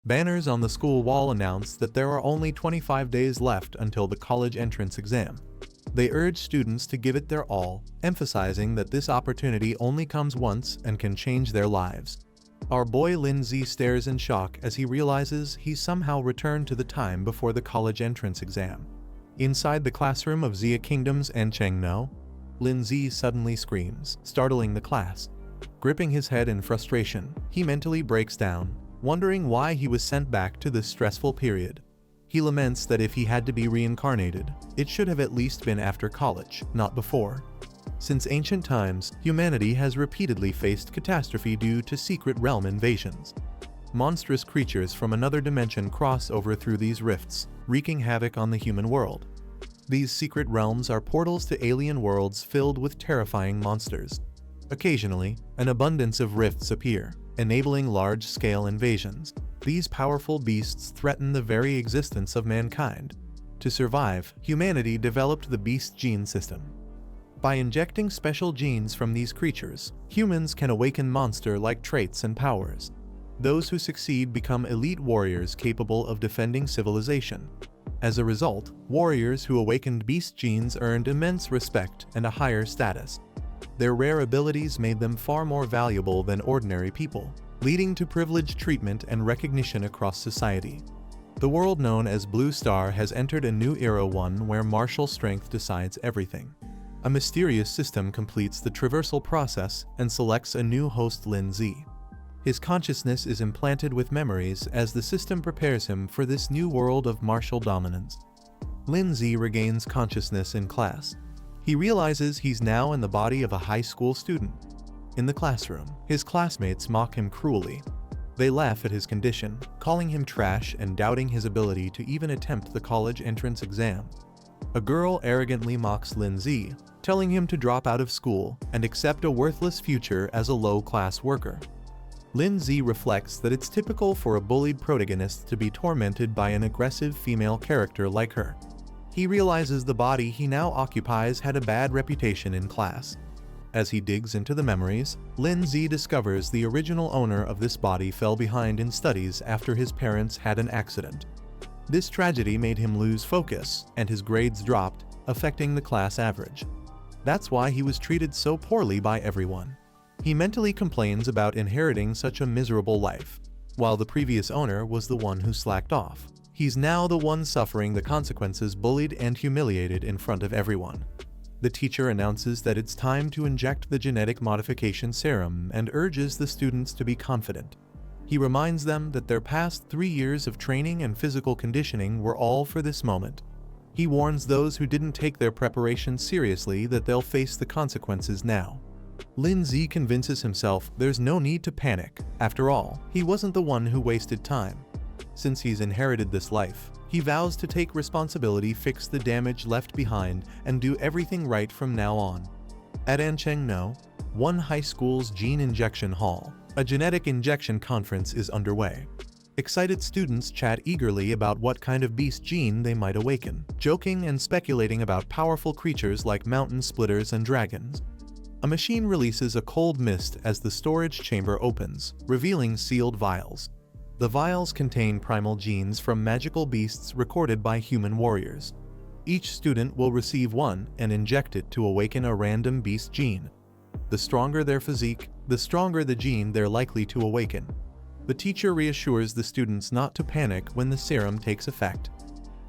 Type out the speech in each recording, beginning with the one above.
Banners on the school wall announce that there are only 25 days left until the college entrance exam. They urge students to give it their all, emphasizing that this opportunity only comes once and can change their lives. Our boy Lindsay stares in shock as he realizes he's somehow returned to the time before the college entrance exam. Inside the classroom of Zia Kingdom's Enchengno, Lindsay suddenly screams, startling the class. Gripping his head in frustration, he mentally breaks down, wondering why he was sent back to this stressful period. He laments that if he had to be reincarnated, it should have at least been after college, not before. Since ancient times, humanity has repeatedly faced catastrophe due to secret realm invasions. Monstrous creatures from another dimension cross over through these rifts, wreaking havoc on the human world. These secret realms are portals to alien worlds filled with terrifying monsters. Occasionally, an abundance of rifts appear, enabling large-scale invasions. These powerful beasts threaten the very existence of mankind. To survive, humanity developed the beast gene system. By injecting special genes from these creatures, humans can awaken monster-like traits and powers. Those who succeed become elite warriors capable of defending civilization. As a result, warriors who awakened beast genes earned immense respect and a higher status. Their rare abilities made them far more valuable than ordinary people, leading to privileged treatment and recognition across society. The world known as Blue Star has entered a new era, one where martial strength decides everything. A mysterious system completes the traversal process and selects a new host, Lin Z. His consciousness is implanted with memories as the system prepares him for this new world of martial dominance. Lin Z regains consciousness in class. He realizes he's now in the body of a high school student. In the classroom, his classmates mock him cruelly. They laugh at his condition, calling him trash and doubting his ability to even attempt the college entrance exam. A girl arrogantly mocks Lin Z, telling him to drop out of school and accept a worthless future as a low-class worker. Lin Z reflects that it's typical for a bullied protagonist to be tormented by an aggressive female character like her. He realizes the body he now occupies had a bad reputation in class. As he digs into the memories, Lin Z discovers the original owner of this body fell behind in studies after his parents had an accident. This tragedy made him lose focus, and his grades dropped, affecting the class average. That's why he was treated so poorly by everyone. He mentally complains about inheriting such a miserable life. While the previous owner was the one who slacked off, he's now the one suffering the consequences, bullied and humiliated in front of everyone. The teacher announces that it's time to inject the genetic modification serum and urges the students to be confident. He reminds them that their past 3 years of training and physical conditioning were all for this moment. He warns those who didn't take their preparation seriously that they'll face the consequences now. Lin Z convinces himself there's no need to panic. After all, he wasn't the one who wasted time. Since he's inherited this life, he vows to take responsibility, fix the damage left behind, and do everything right from now on. At Anchengno, one high school's gene injection hall, a genetic injection conference is underway. Excited students chat eagerly about what kind of beast gene they might awaken, joking and speculating about powerful creatures like mountain splitters and dragons. A machine releases a cold mist as the storage chamber opens, revealing sealed vials. The vials contain primal genes from magical beasts recorded by human warriors. Each student will receive one and inject it to awaken a random beast gene. The stronger their physique, the stronger the gene they're likely to awaken. The teacher reassures the students not to panic when the serum takes effect.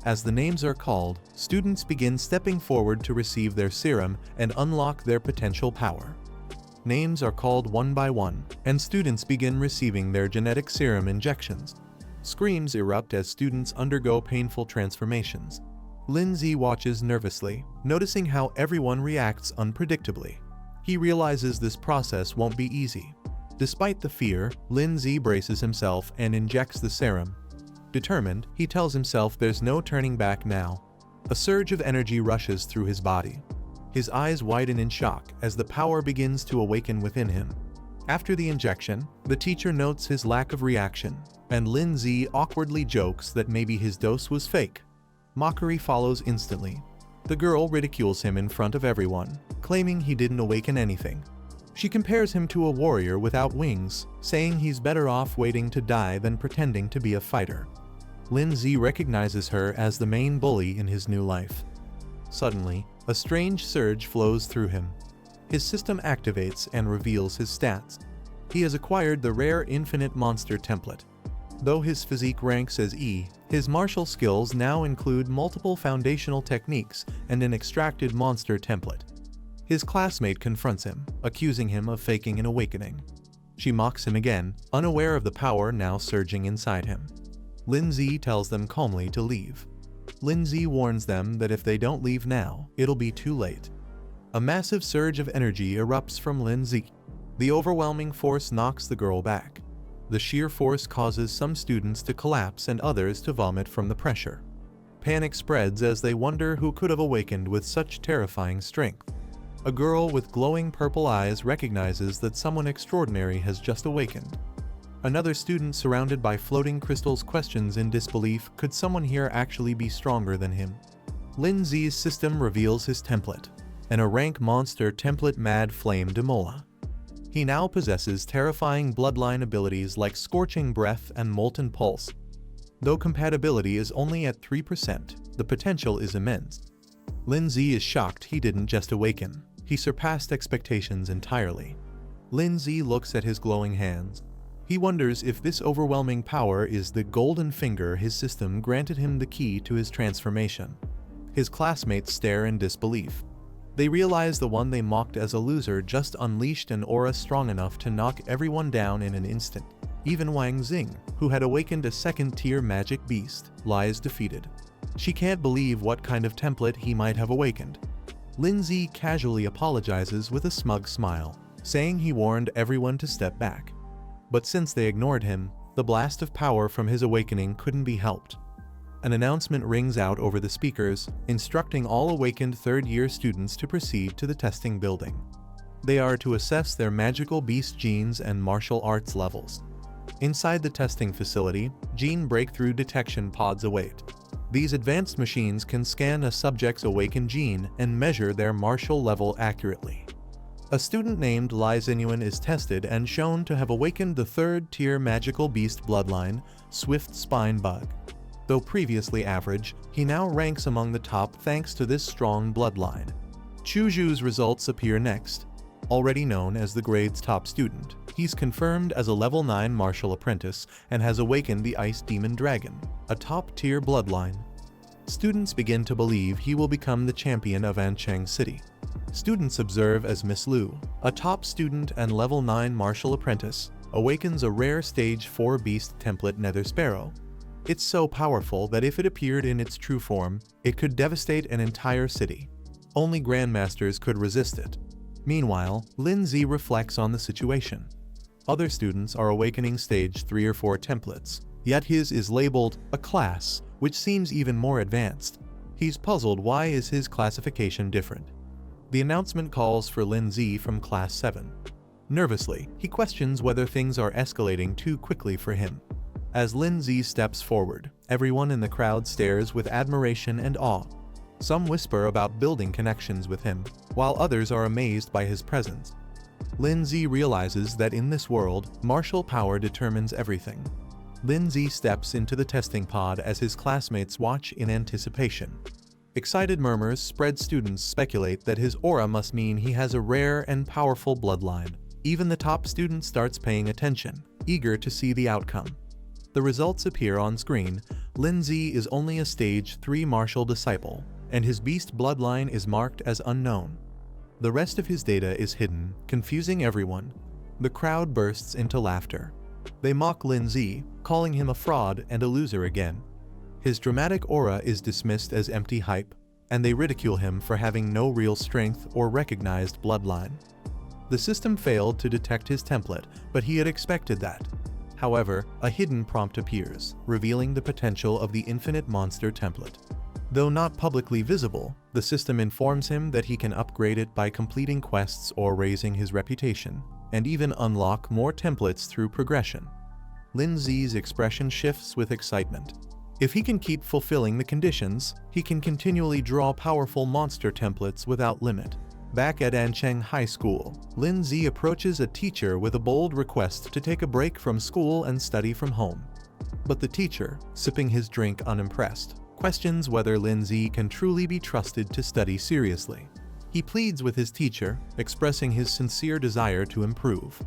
As the names are called, students begin stepping forward to receive their serum and unlock their potential power. Names are called one by one, and students begin receiving their genetic serum injections. Screams erupt as students undergo painful transformations. Lin Z watches nervously, noticing how everyone reacts unpredictably. He realizes this process won't be easy. Despite the fear, Lin Z braces himself and injects the serum. Determined, he tells himself there's no turning back now. A surge of energy rushes through his body. His eyes widen in shock as the power begins to awaken within him. After the injection, the teacher notes his lack of reaction, and Lin Z awkwardly jokes that maybe his dose was fake. Mockery follows instantly. The girl ridicules him in front of everyone, claiming he didn't awaken anything. She compares him to a warrior without wings, saying he's better off waiting to die than pretending to be a fighter. Lin-Z recognizes her as the main bully in his new life. Suddenly, a strange surge flows through him. His system activates and reveals his stats. He has acquired the rare Infinite Monster template. Though his physique ranks as E, his martial skills now include multiple foundational techniques and an extracted monster template. His classmate confronts him, accusing him of faking an awakening. She mocks him again, unaware of the power now surging inside him. Lin-Z tells them calmly to leave. Lin-Z warns them that if they don't leave now, it'll be too late. A massive surge of energy erupts from Lin-Z. The overwhelming force knocks the girl back. The sheer force causes some students to collapse and others to vomit from the pressure. Panic spreads as they wonder who could have awakened with such terrifying strength. A girl with glowing purple eyes recognizes that someone extraordinary has just awakened. Another student surrounded by floating crystals questions in disbelief, could someone here actually be stronger than him? Lin-Z's system reveals his template, a rank monster template Mad Flame Demola. He now possesses terrifying bloodline abilities like Scorching Breath and Molten Pulse. Though compatibility is only at 3%, the potential is immense. Lin-Z is shocked he didn't just awaken, he surpassed expectations entirely. Lin-Z looks at his glowing hands. He wonders if this overwhelming power is the golden finger his system granted him the key to his transformation. His classmates stare in disbelief. They realize the one they mocked as a loser just unleashed an aura strong enough to knock everyone down in an instant. Even Wang Xing, who had awakened a second-tier magic beast, lies defeated. She can't believe what kind of template he might have awakened. Lin-Z casually apologizes with a smug smile, saying he warned everyone to step back. But since they ignored him, the blast of power from his awakening couldn't be helped. An announcement rings out over the speakers, instructing all awakened third-year students to proceed to the testing building. They are to assess their magical beast genes and martial arts levels. Inside the testing facility, gene breakthrough detection pods await. These advanced machines can scan a subject's awakened gene and measure their martial level accurately. A student named Lai Xinyuan is tested and shown to have awakened the third-tier magical beast bloodline, Swift Spine Bug. Though previously average, he now ranks among the top thanks to this strong bloodline. Chuzhu's results appear next. Already known as the grade's top student, he's confirmed as a level 9 martial apprentice and has awakened the Ice Demon Dragon, a top-tier bloodline. Students begin to believe he will become the champion of Ancheng City. Students observe as Miss Lu, a top student and level 9 martial apprentice, awakens a rare stage 4 beast template Nether Sparrow. It's so powerful that if it appeared in its true form, it could devastate an entire city. Only grandmasters could resist it. Meanwhile, Lin-Z reflects on the situation. Other students are awakening stage 3 or 4 templates, yet his is labeled a class, which seems even more advanced. He's puzzled why is his classification different. The announcement calls for Lin-Z from class 7. Nervously, he questions whether things are escalating too quickly for him. As Lin-Z steps forward, everyone in the crowd stares with admiration and awe. Some whisper about building connections with him, while others are amazed by his presence. Lin-Z realizes that in this world, martial power determines everything. Lin-Z steps into the testing pod as his classmates watch in anticipation. Excited murmurs spread. Students speculate that his aura must mean he has a rare and powerful bloodline. Even the top student starts paying attention, eager to see the outcome. The results appear on screen. Lin-Z is only a stage 3 martial disciple, and his beast bloodline is marked as unknown. The rest of his data is hidden, confusing everyone. The crowd bursts into laughter. They mock Lin-Z, calling him a fraud and a loser again. His dramatic aura is dismissed as empty hype, and they ridicule him for having no real strength or recognized bloodline. The system failed to detect his template, but he had expected that. However, a hidden prompt appears, revealing the potential of the Infinite Monster template. Though not publicly visible, the system informs him that he can upgrade it by completing quests or raising his reputation, and even unlock more templates through progression. Lin-Z's expression shifts with excitement. If he can keep fulfilling the conditions, he can continually draw powerful monster templates without limit. Back at Ancheng High School, Lin Zi approaches a teacher with a bold request to take a break from school and study from home. But the teacher, sipping his drink unimpressed, questions whether Lin Zi can truly be trusted to study seriously. He pleads with his teacher, expressing his sincere desire to improve.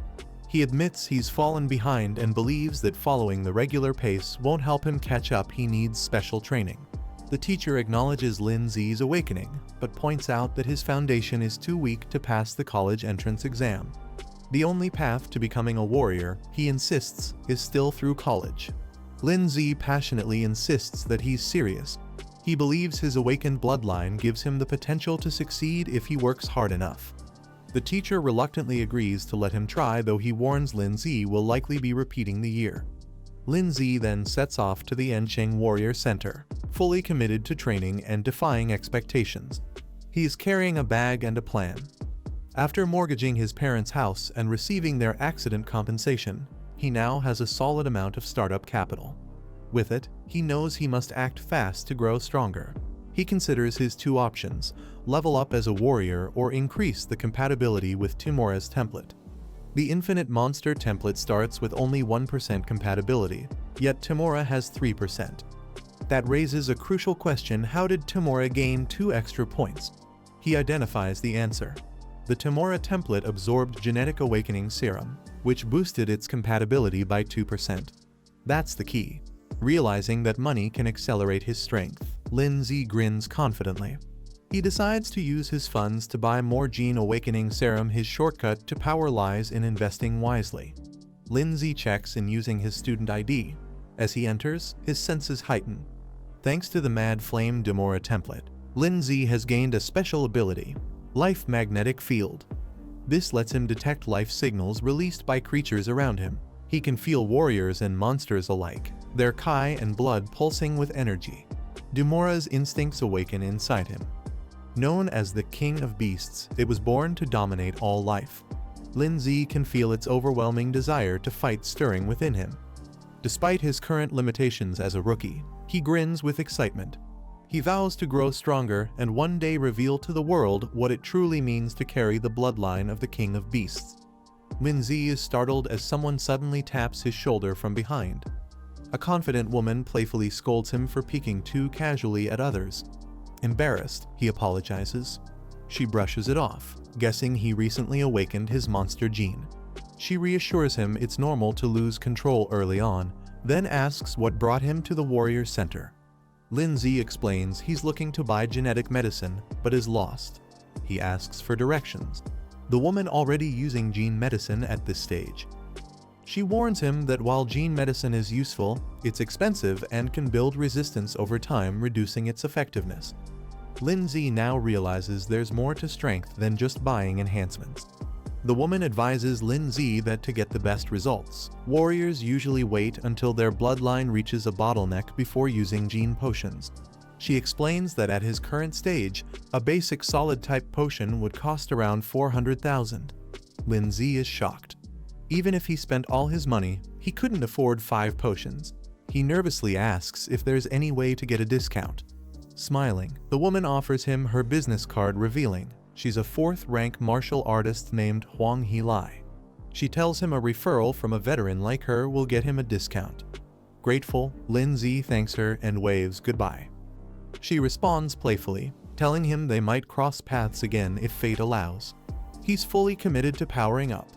He admits he's fallen behind and believes that following the regular pace won't help him catch up. He needs special training. The teacher acknowledges Lin Zi's awakening, but points out that his foundation is too weak to pass the college entrance exam. The only path to becoming a warrior, he insists, is still through college. Lin Zi passionately insists that he's serious. He believes his awakened bloodline gives him the potential to succeed if he works hard enough. The teacher reluctantly agrees to let him try, though he warns Lin Zi will likely be repeating the year. Lin Zi then sets off to the Ancheng Warrior Center, fully committed to training and defying expectations. He is carrying a bag and a plan. After mortgaging his parents' house and receiving their accident compensation, he now has a solid amount of startup capital. With it, he knows he must act fast to grow stronger. He considers his two options: level up as a warrior or increase the compatibility with Tamura's template. The Infinite Monster template starts with only 1% compatibility, yet Tamura has 3%. That raises a crucial question: how did Tamura gain 2 extra points? He identifies the answer. The Tamura template absorbed Genetic Awakening Serum, which boosted its compatibility by 2%. That's the key. Realizing that money can accelerate his strength, Lin Zi grins confidently. He decides to use his funds to buy more Gene Awakening Serum. His shortcut to power lies in investing wisely. Lin Zi checks in using his student ID. As he enters, his senses heighten. Thanks to the Mad Flame Demora template, Lin Zi has gained a special ability: Life Magnetic Field. This lets him detect life signals released by creatures around him. He can feel warriors and monsters alike, their Kai and blood pulsing with energy. Demora's instincts awaken inside him. Known as the King of Beasts, it was born to dominate all life. Lin Zi can feel its overwhelming desire to fight stirring within him. Despite his current limitations as a rookie, he grins with excitement. He vows to grow stronger and one day reveal to the world what it truly means to carry the bloodline of the King of Beasts. Lin Zi is startled as someone suddenly taps his shoulder from behind. A confident woman playfully scolds him for peeking too casually at others. Embarrassed, he apologizes. She brushes it off, guessing he recently awakened his monster gene. She reassures him it's normal to lose control early on, then asks what brought him to the Warrior Center. Lin Zi explains he's looking to buy genetic medicine, but is lost. He asks for directions. The woman already using gene medicine at this stage. She warns him that while gene medicine is useful, it's expensive and can build resistance over time, reducing its effectiveness. Lin Zi now realizes there's more to strength than just buying enhancements. The woman advises Lin Zi that to get the best results, warriors usually wait until their bloodline reaches a bottleneck before using gene potions. She explains that at his current stage, a basic solid-type potion would cost around 400,000. Lin Zi is shocked. Even if he spent all his money, he couldn't afford 5 potions. He nervously asks if there's any way to get a discount. Smiling, the woman offers him her business card, revealing she's a 4th-rank martial artist named Huang He Lai. She tells him a referral from a veteran like her will get him a discount. Grateful, Lin Zi thanks her and waves goodbye. She responds playfully, telling him they might cross paths again if fate allows. He's fully committed to powering up.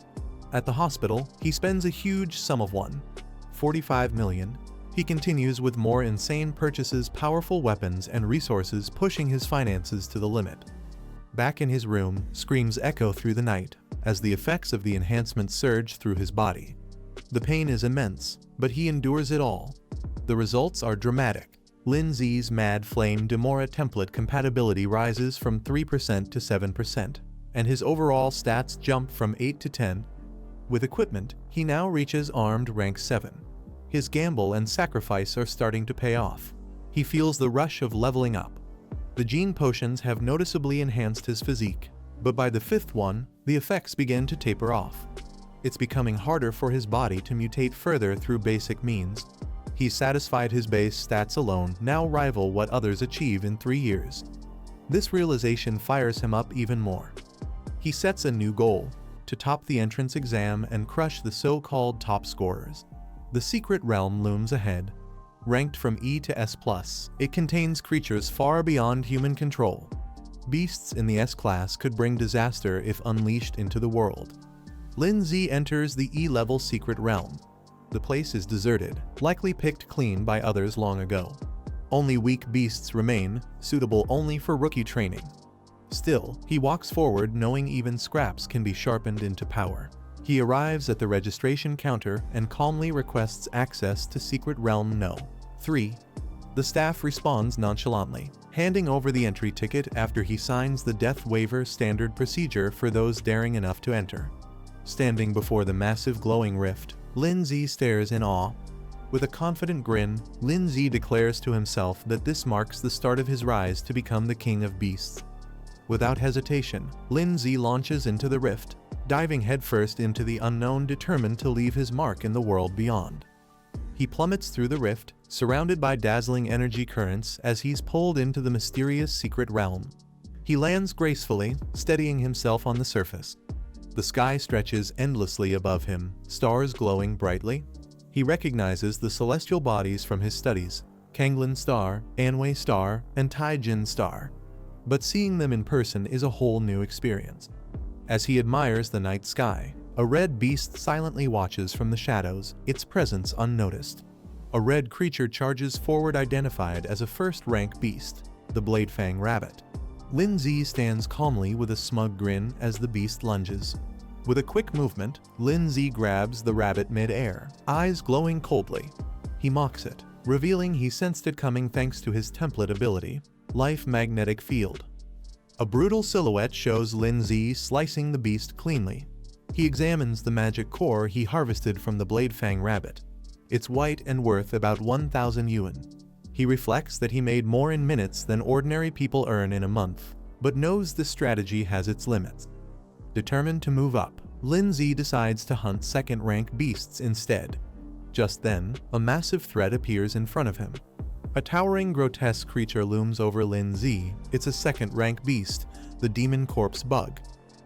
At the hospital, he spends a huge sum of $1.45 million. He continues with more insane purchases, powerful weapons and resources, pushing his finances to the limit. Back in his room, screams echo through the night, as the effects of the enhancement surge through his body. The pain is immense, but he endures it all. The results are dramatic. Lin Zi's Mad Flame Demora template compatibility rises from 3% to 7%, and his overall stats jump from 8 to 10. With equipment, he now reaches armed rank 7. His gamble and sacrifice are starting to pay off. He feels the rush of leveling up. The gene potions have noticeably enhanced his physique, but by the 5th one, the effects begin to taper off. It's becoming harder for his body to mutate further through basic means. He's satisfied his base stats alone now rival what others achieve in 3 years. This realization fires him up even more. He sets a new goal: to top the entrance exam and crush the so-called top scorers. The secret realm looms ahead. Ranked from E to S+, it contains creatures far beyond human control. Beasts in the S-class could bring disaster if unleashed into the world. Lin Z enters the E-level secret realm. The place is deserted, likely picked clean by others long ago. Only weak beasts remain, suitable only for rookie training. Still, he walks forward knowing even scraps can be sharpened into power. He arrives at the registration counter and calmly requests access to Secret Realm No. 3. The staff responds nonchalantly, handing over the entry ticket after he signs the death waiver standard procedure for those daring enough to enter. Standing before the massive glowing rift, Lin Z stares in awe. With a confident grin, Lin Z declares to himself that this marks the start of his rise to become the king of beasts. Without hesitation, Lin Z launches into the rift, diving headfirst into the unknown, determined to leave his mark in the world beyond. He plummets through the rift, surrounded by dazzling energy currents as he's pulled into the mysterious secret realm. He lands gracefully, steadying himself on the surface. The sky stretches endlessly above him, stars glowing brightly. He recognizes the celestial bodies from his studies: Kanglin Star, Anwei Star, and Taijin Star. But seeing them in person is a whole new experience. As he admires the night sky, a red beast silently watches from the shadows, its presence unnoticed. A red creature charges forward, identified as a first-rank beast, the Bladefang Rabbit. Lin Z stands calmly with a smug grin as the beast lunges. With a quick movement, Lin Z grabs the rabbit mid-air, eyes glowing coldly. He mocks it, revealing he sensed it coming thanks to his template ability, Life Magnetic Field. A brutal silhouette shows Lin Z slicing the beast cleanly. He examines the magic core he harvested from the Bladefang Rabbit. It's white and worth about 1,000 yuan. He reflects that he made more in minutes than ordinary people earn in a month, but knows this strategy has its limits. Determined to move up, Lin Z decides to hunt second-rank beasts instead. Just then, a massive threat appears in front of him. A towering, grotesque creature looms over Lin Z. It's a second-rank beast, the Demon Corpse Bug.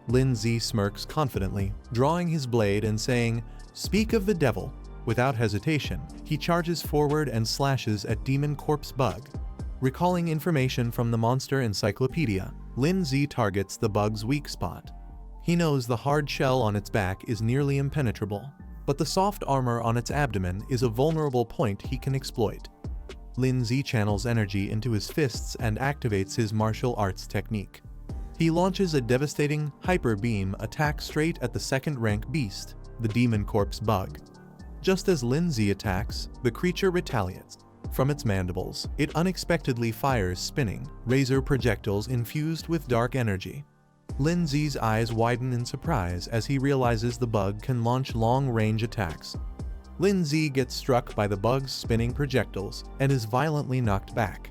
Lin Z smirks confidently, drawing his blade and saying, "Speak of the devil." Without hesitation, he charges forward and slashes at Demon Corpse Bug. Recalling information from the monster encyclopedia, Lin Z targets the bug's weak spot. He knows the hard shell on its back is nearly impenetrable, but the soft armor on its abdomen is a vulnerable point he can exploit. Lin Z channels energy into his fists and activates his martial arts technique. He launches a devastating hyper beam attack straight at the second-rank beast, the Demon Corpse Bug. Just as Lin Z attacks, the creature retaliates. From its mandibles, it unexpectedly fires spinning, razor projectiles infused with dark energy. Lin Z's eyes widen in surprise as he realizes the bug can launch long-range attacks. Lin Z gets struck by the bug's spinning projectiles and is violently knocked back.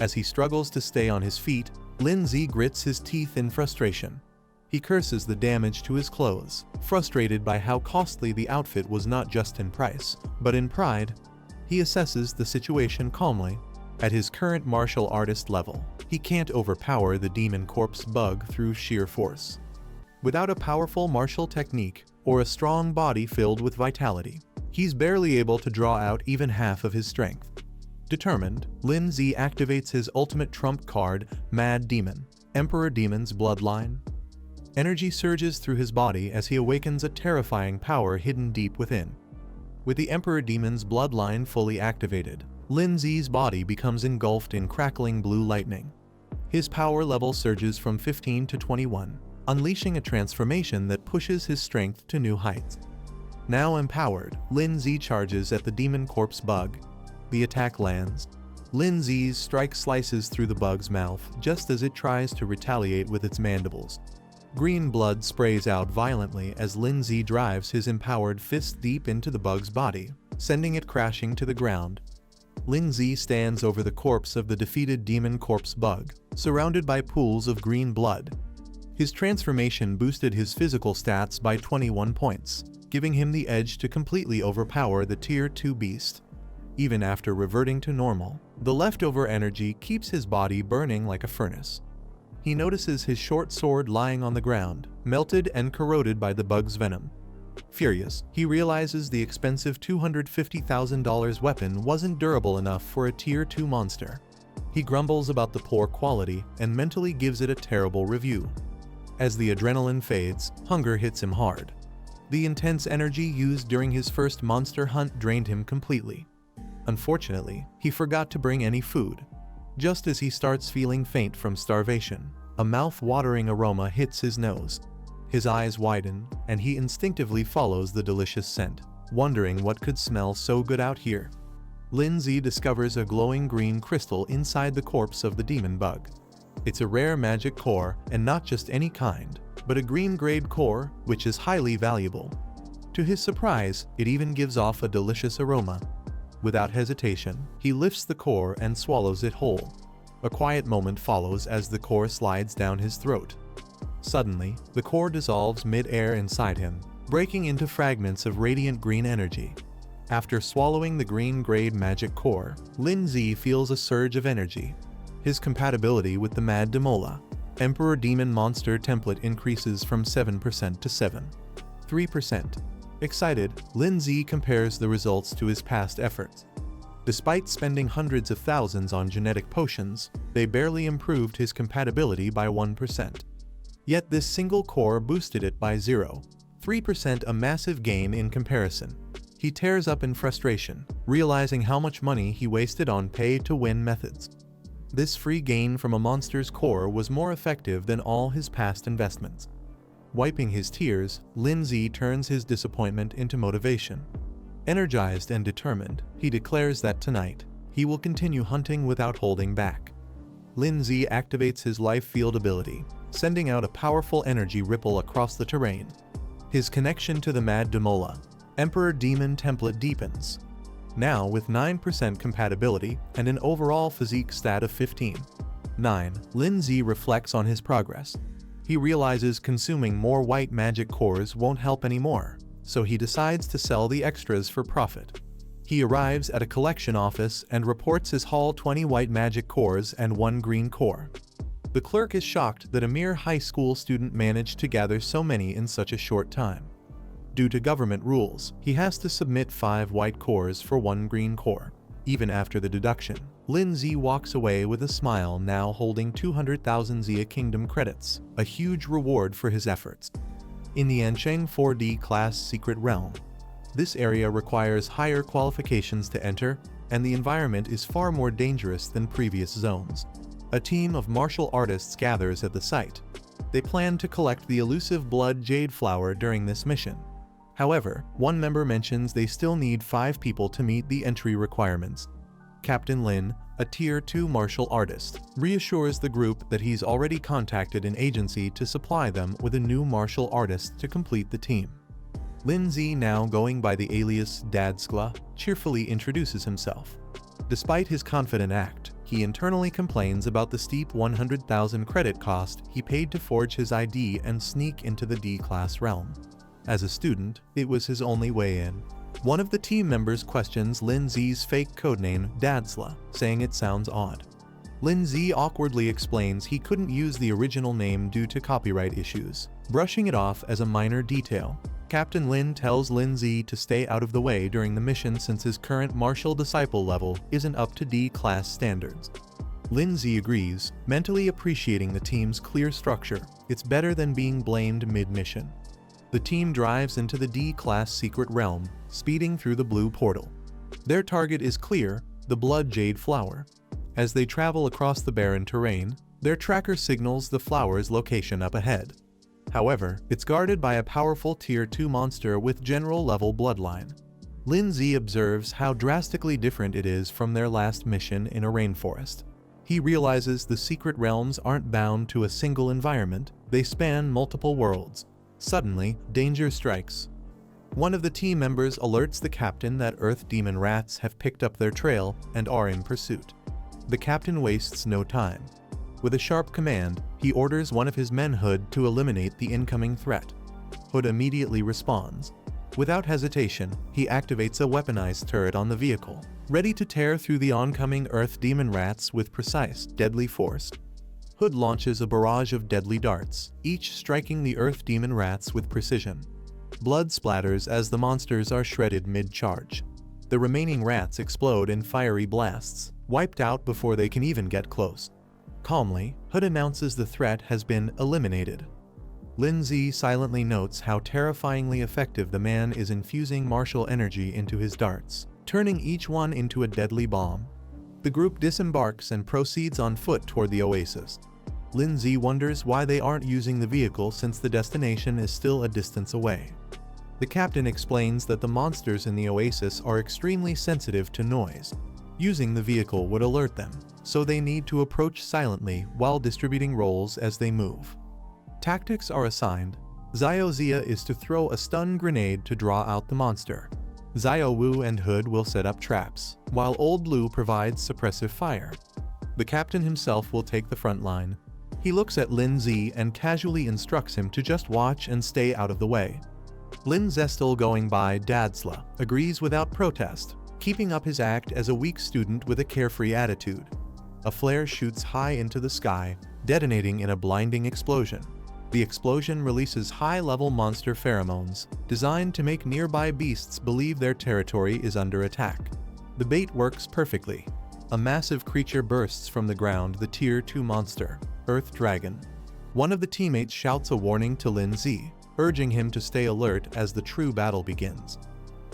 As he struggles to stay on his feet, Lin Z grits his teeth in frustration. He curses the damage to his clothes, frustrated by how costly the outfit was, not just in price, but in pride. He assesses the situation calmly. At his current martial artist level, he can't overpower the Demon Corpse Bug through sheer force. Without a powerful martial technique or a strong body filled with vitality, he's barely able to draw out even half of his strength. Determined, Lin Z activates his ultimate trump card, Mad Demon, Emperor Demon's Bloodline. Energy surges through his body as he awakens a terrifying power hidden deep within. With the Emperor Demon's Bloodline fully activated, Lin Z's body becomes engulfed in crackling blue lightning. His power level surges from 15 to 21, unleashing a transformation that pushes his strength to new heights. Now empowered, Lin Z charges at the Demon Corpse Bug. The attack lands. Lin Z's strike slices through the bug's mouth just as it tries to retaliate with its mandibles. Green blood sprays out violently as Lin Z drives his empowered fist deep into the bug's body, sending it crashing to the ground. Lin Z stands over the corpse of the defeated Demon Corpse Bug, surrounded by pools of green blood. His transformation boosted his physical stats by 21 points, giving him the edge to completely overpower the Tier 2 beast. Even after reverting to normal, the leftover energy keeps his body burning like a furnace. he notices his short sword lying on the ground, melted and corroded by the bug's venom. Furious, he realizes the expensive $250,000 weapon wasn't durable enough for a Tier 2 monster. He grumbles about the poor quality and mentally gives it a terrible review. As the adrenaline fades, hunger hits him hard. The intense energy used during his first monster hunt drained him completely. Unfortunately, he forgot to bring any food. Just as he starts feeling faint from starvation, a mouth-watering aroma hits his nose. His eyes widen, and he instinctively follows the delicious scent, wondering what could smell so good out here. Lindsay discovers a glowing green crystal inside the corpse of the demon bug. It's a rare magic core, and not just any kind, but a green-grade core, which is highly valuable. To his surprise, it even gives off a delicious aroma. Without hesitation, he lifts the core and swallows it whole. A quiet moment follows as the core slides down his throat. Suddenly, the core dissolves mid-air inside him, breaking into fragments of radiant green energy. After swallowing the green-grade magic core, Lindsay feels a surge of energy. His compatibility with the Mad Demola, Emperor Demon Monster template increases from 7% to 7.3%. Excited, Lindsay compares the results to his past efforts. Despite spending hundreds of thousands on genetic potions, they barely improved his compatibility by 1%. Yet this single core boosted it by 0.3%, a massive gain in comparison. He tears up in frustration, realizing how much money he wasted on pay-to-win methods. This free gain from a monster's core was more effective than all his past investments. Wiping his tears, Lindsay turns his disappointment into motivation. Energized and determined, he declares that tonight, he will continue hunting without holding back. Lindsay activates his life field ability, sending out a powerful energy ripple across the terrain. His connection to the Mad Demola, Emperor Demon template deepens. Now with 9% compatibility and an overall physique stat of 15.9, Lindsay reflects on his progress. He realizes consuming more white magic cores won't help anymore, so he decides to sell the extras for profit. He arrives at a collection office and reports his haul: 20 white magic cores and 1 green core. The clerk is shocked that a mere high school student managed to gather so many in such a short time. Due to government rules, he has to submit 5 white cores for 1 green core. Even after the deduction, Lindsay walks away with a smile, now holding 200,000 Xia Kingdom credits, a huge reward for his efforts. In the Ansheng 4D class Secret Realm, this area requires higher qualifications to enter, and the environment is far more dangerous than previous zones. A team of martial artists gathers at the site. They plan to collect the elusive blood jade flower during this mission. However, one member mentions they still need 5 people to meet the entry requirements. Captain Lin, a Tier 2 martial artist, reassures the group that he's already contacted an agency to supply them with a new martial artist to complete the team. Lindsay, now going by the alias Dadskla, cheerfully introduces himself. Despite his confident act, he internally complains about the steep 100,000 credit cost he paid to forge his ID and sneak into the D-class realm. As a student, it was his only way in. One of the team members questions Lindsay's fake codename, Dadsla, saying it sounds odd. Lindsay awkwardly explains he couldn't use the original name due to copyright issues, brushing it off as a minor detail. Captain Lin tells Lindsay to stay out of the way during the mission since his current martial disciple level isn't up to D-class standards. Lindsay agrees, mentally appreciating the team's clear structure. It's better than being blamed mid-mission. The team drives into the D-class secret realm, speeding through the blue portal. Their target is clear, the blood jade flower. As they travel across the barren terrain, their tracker signals the flower's location up ahead. However, it's guarded by a powerful Tier 2 monster with general-level bloodline. Lindsay observes how drastically different it is from their last mission in a rainforest. He realizes the secret realms aren't bound to a single environment, they span multiple worlds. Suddenly, danger strikes. One of the team members alerts the captain that Earth demon rats have picked up their trail and are in pursuit. The captain wastes no time. With a sharp command, he orders one of his men, Hood, to eliminate the incoming threat. Hood immediately responds. Without hesitation, he activates a weaponized turret on the vehicle, ready to tear through the oncoming Earth demon rats with precise, deadly force. Hood launches a barrage of deadly darts, each striking the Earth Demon rats with precision. Blood splatters as the monsters are shredded mid-charge. The remaining rats explode in fiery blasts, wiped out before they can even get close. Calmly, Hood announces the threat has been eliminated. Lindsay silently notes how terrifyingly effective the man is infusing martial energy into his darts, turning each one into a deadly bomb. The group disembarks and proceeds on foot toward the oasis. Lindsay wonders why they aren't using the vehicle since the destination is still a distance away. The captain explains that the monsters in the oasis are extremely sensitive to noise. Using the vehicle would alert them, so they need to approach silently while distributing roles as they move. Tactics are assigned. Xiaozia is to throw a stun grenade to draw out the monster. Xiao Wu and Hood will set up traps, while Old Lu provides suppressive fire. The captain himself will take the front line. He looks at Lin Zi and casually instructs him to just watch and stay out of the way. Lin Zestel, going by Dadsla, agrees without protest, keeping up his act as a weak student with a carefree attitude. A flare shoots high into the sky, detonating in a blinding explosion. The explosion releases high-level monster pheromones, designed to make nearby beasts believe their territory is under attack. The bait works perfectly. A massive creature bursts from the ground, the Tier 2 monster, Earth Dragon. One of the teammates shouts a warning to Lin Zi, urging him to stay alert as the true battle begins.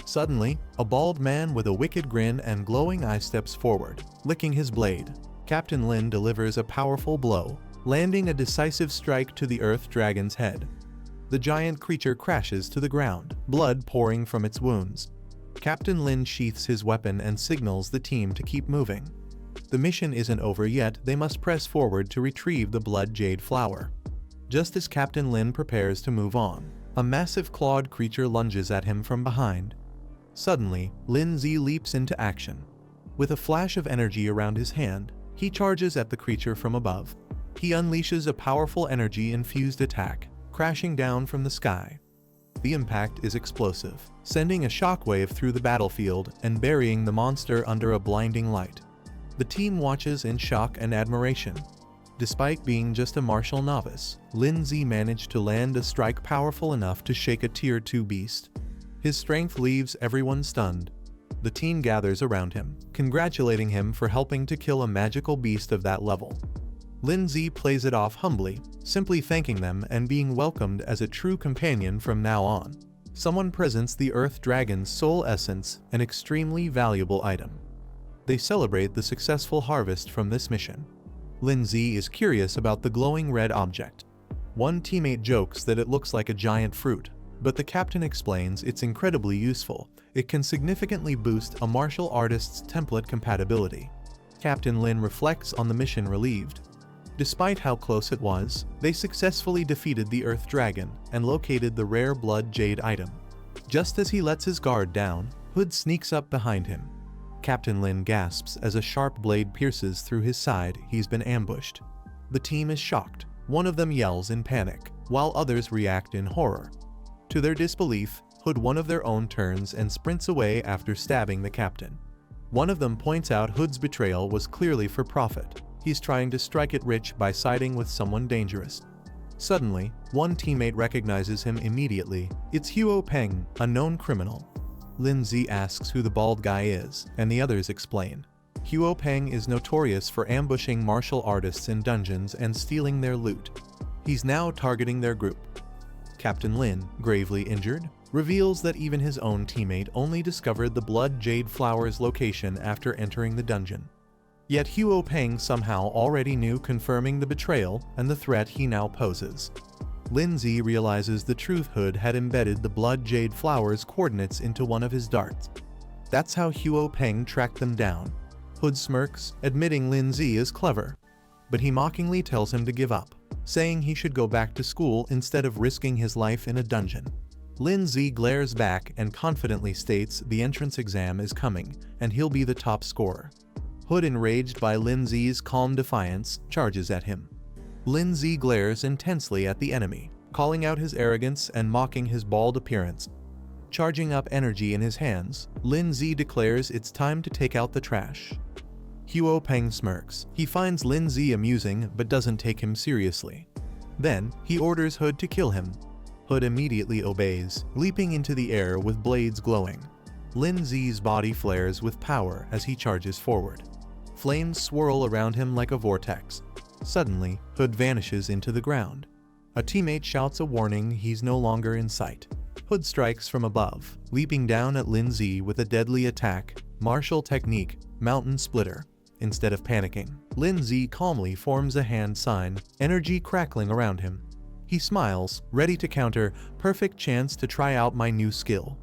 Suddenly, a bald man with a wicked grin and glowing eye steps forward, licking his blade. Captain Lin delivers a powerful blow, landing a decisive strike to the Earth Dragon's head. The giant creature crashes to the ground, blood pouring from its wounds. Captain Lin sheaths his weapon and signals the team to keep moving. The mission isn't over yet, they must press forward to retrieve the Blood Jade Flower. Just as Captain Lin prepares to move on, a massive clawed creature lunges at him from behind. Suddenly, Lin Zi leaps into action. With a flash of energy around his hand, he charges at the creature from above. He unleashes a powerful energy-infused attack, crashing down from the sky. The impact is explosive, sending a shockwave through the battlefield and burying the monster under a blinding light. The team watches in shock and admiration. Despite being just a martial novice, Lin Zi managed to land a strike powerful enough to shake a Tier 2 beast. His strength leaves everyone stunned. The team gathers around him, congratulating him for helping to kill a magical beast of that level. Lin Zi plays it off humbly, simply thanking them and being welcomed as a true companion from now on. Someone presents the Earth Dragon's soul essence, an extremely valuable item. They celebrate the successful harvest from this mission. Lin Zi is curious about the glowing red object. One teammate jokes that it looks like a giant fruit, but the captain explains it's incredibly useful. It can significantly boost a martial artist's template compatibility. Captain Lin reflects on the mission relieved. Despite how close it was, they successfully defeated the Earth Dragon and located the rare Blood Jade item. Just as he lets his guard down, Hood sneaks up behind him. Captain Lin gasps as a sharp blade pierces through his side. He's been ambushed. The team is shocked. One of them yells in panic, while others react in horror. To their disbelief, Hood one of their own turns and sprints away after stabbing the captain. One of them points out Hood's betrayal was clearly for profit. He's trying to strike it rich by siding with someone dangerous. Suddenly, one teammate recognizes him immediately. It's Huo Peng, a known criminal. Lin Zi asks who the bald guy is, and the others explain. Huo Peng is notorious for ambushing martial artists in dungeons and stealing their loot. He's now targeting their group. Captain Lin, gravely injured, reveals that even his own teammate only discovered the Blood Jade Flower's location after entering the dungeon. Yet Huo Peng somehow already knew, confirming the betrayal and the threat he now poses. Lin Zi realizes the truth. Hood had embedded the Blood Jade Flower's coordinates into one of his darts. That's how Huo Peng tracked them down. Hood smirks, admitting Lin Zi is clever. But he mockingly tells him to give up, saying he should go back to school instead of risking his life in a dungeon. Lin Zi glares back and confidently states the entrance exam is coming, and he'll be the top scorer. Hood, enraged by Lin Zi's calm defiance, charges at him. Lin Zi glares intensely at the enemy, calling out his arrogance and mocking his bald appearance. Charging up energy in his hands, Lin Zi declares it's time to take out the trash. Huo Peng smirks. He finds Lin Zi amusing but doesn't take him seriously. Then, he orders Hood to kill him. Hood immediately obeys, leaping into the air with blades glowing. Lin Zi's body flares with power as he charges forward. Flames swirl around him like a vortex. Suddenly, Hood vanishes into the ground. A teammate shouts a warning he's no longer in sight. Hood strikes from above, leaping down at Lin Zi with a deadly attack, martial technique, Mountain Splitter. Instead of panicking, Lin Zi calmly forms a hand sign, energy crackling around him. He smiles, ready to counter, perfect chance to try out my new skill.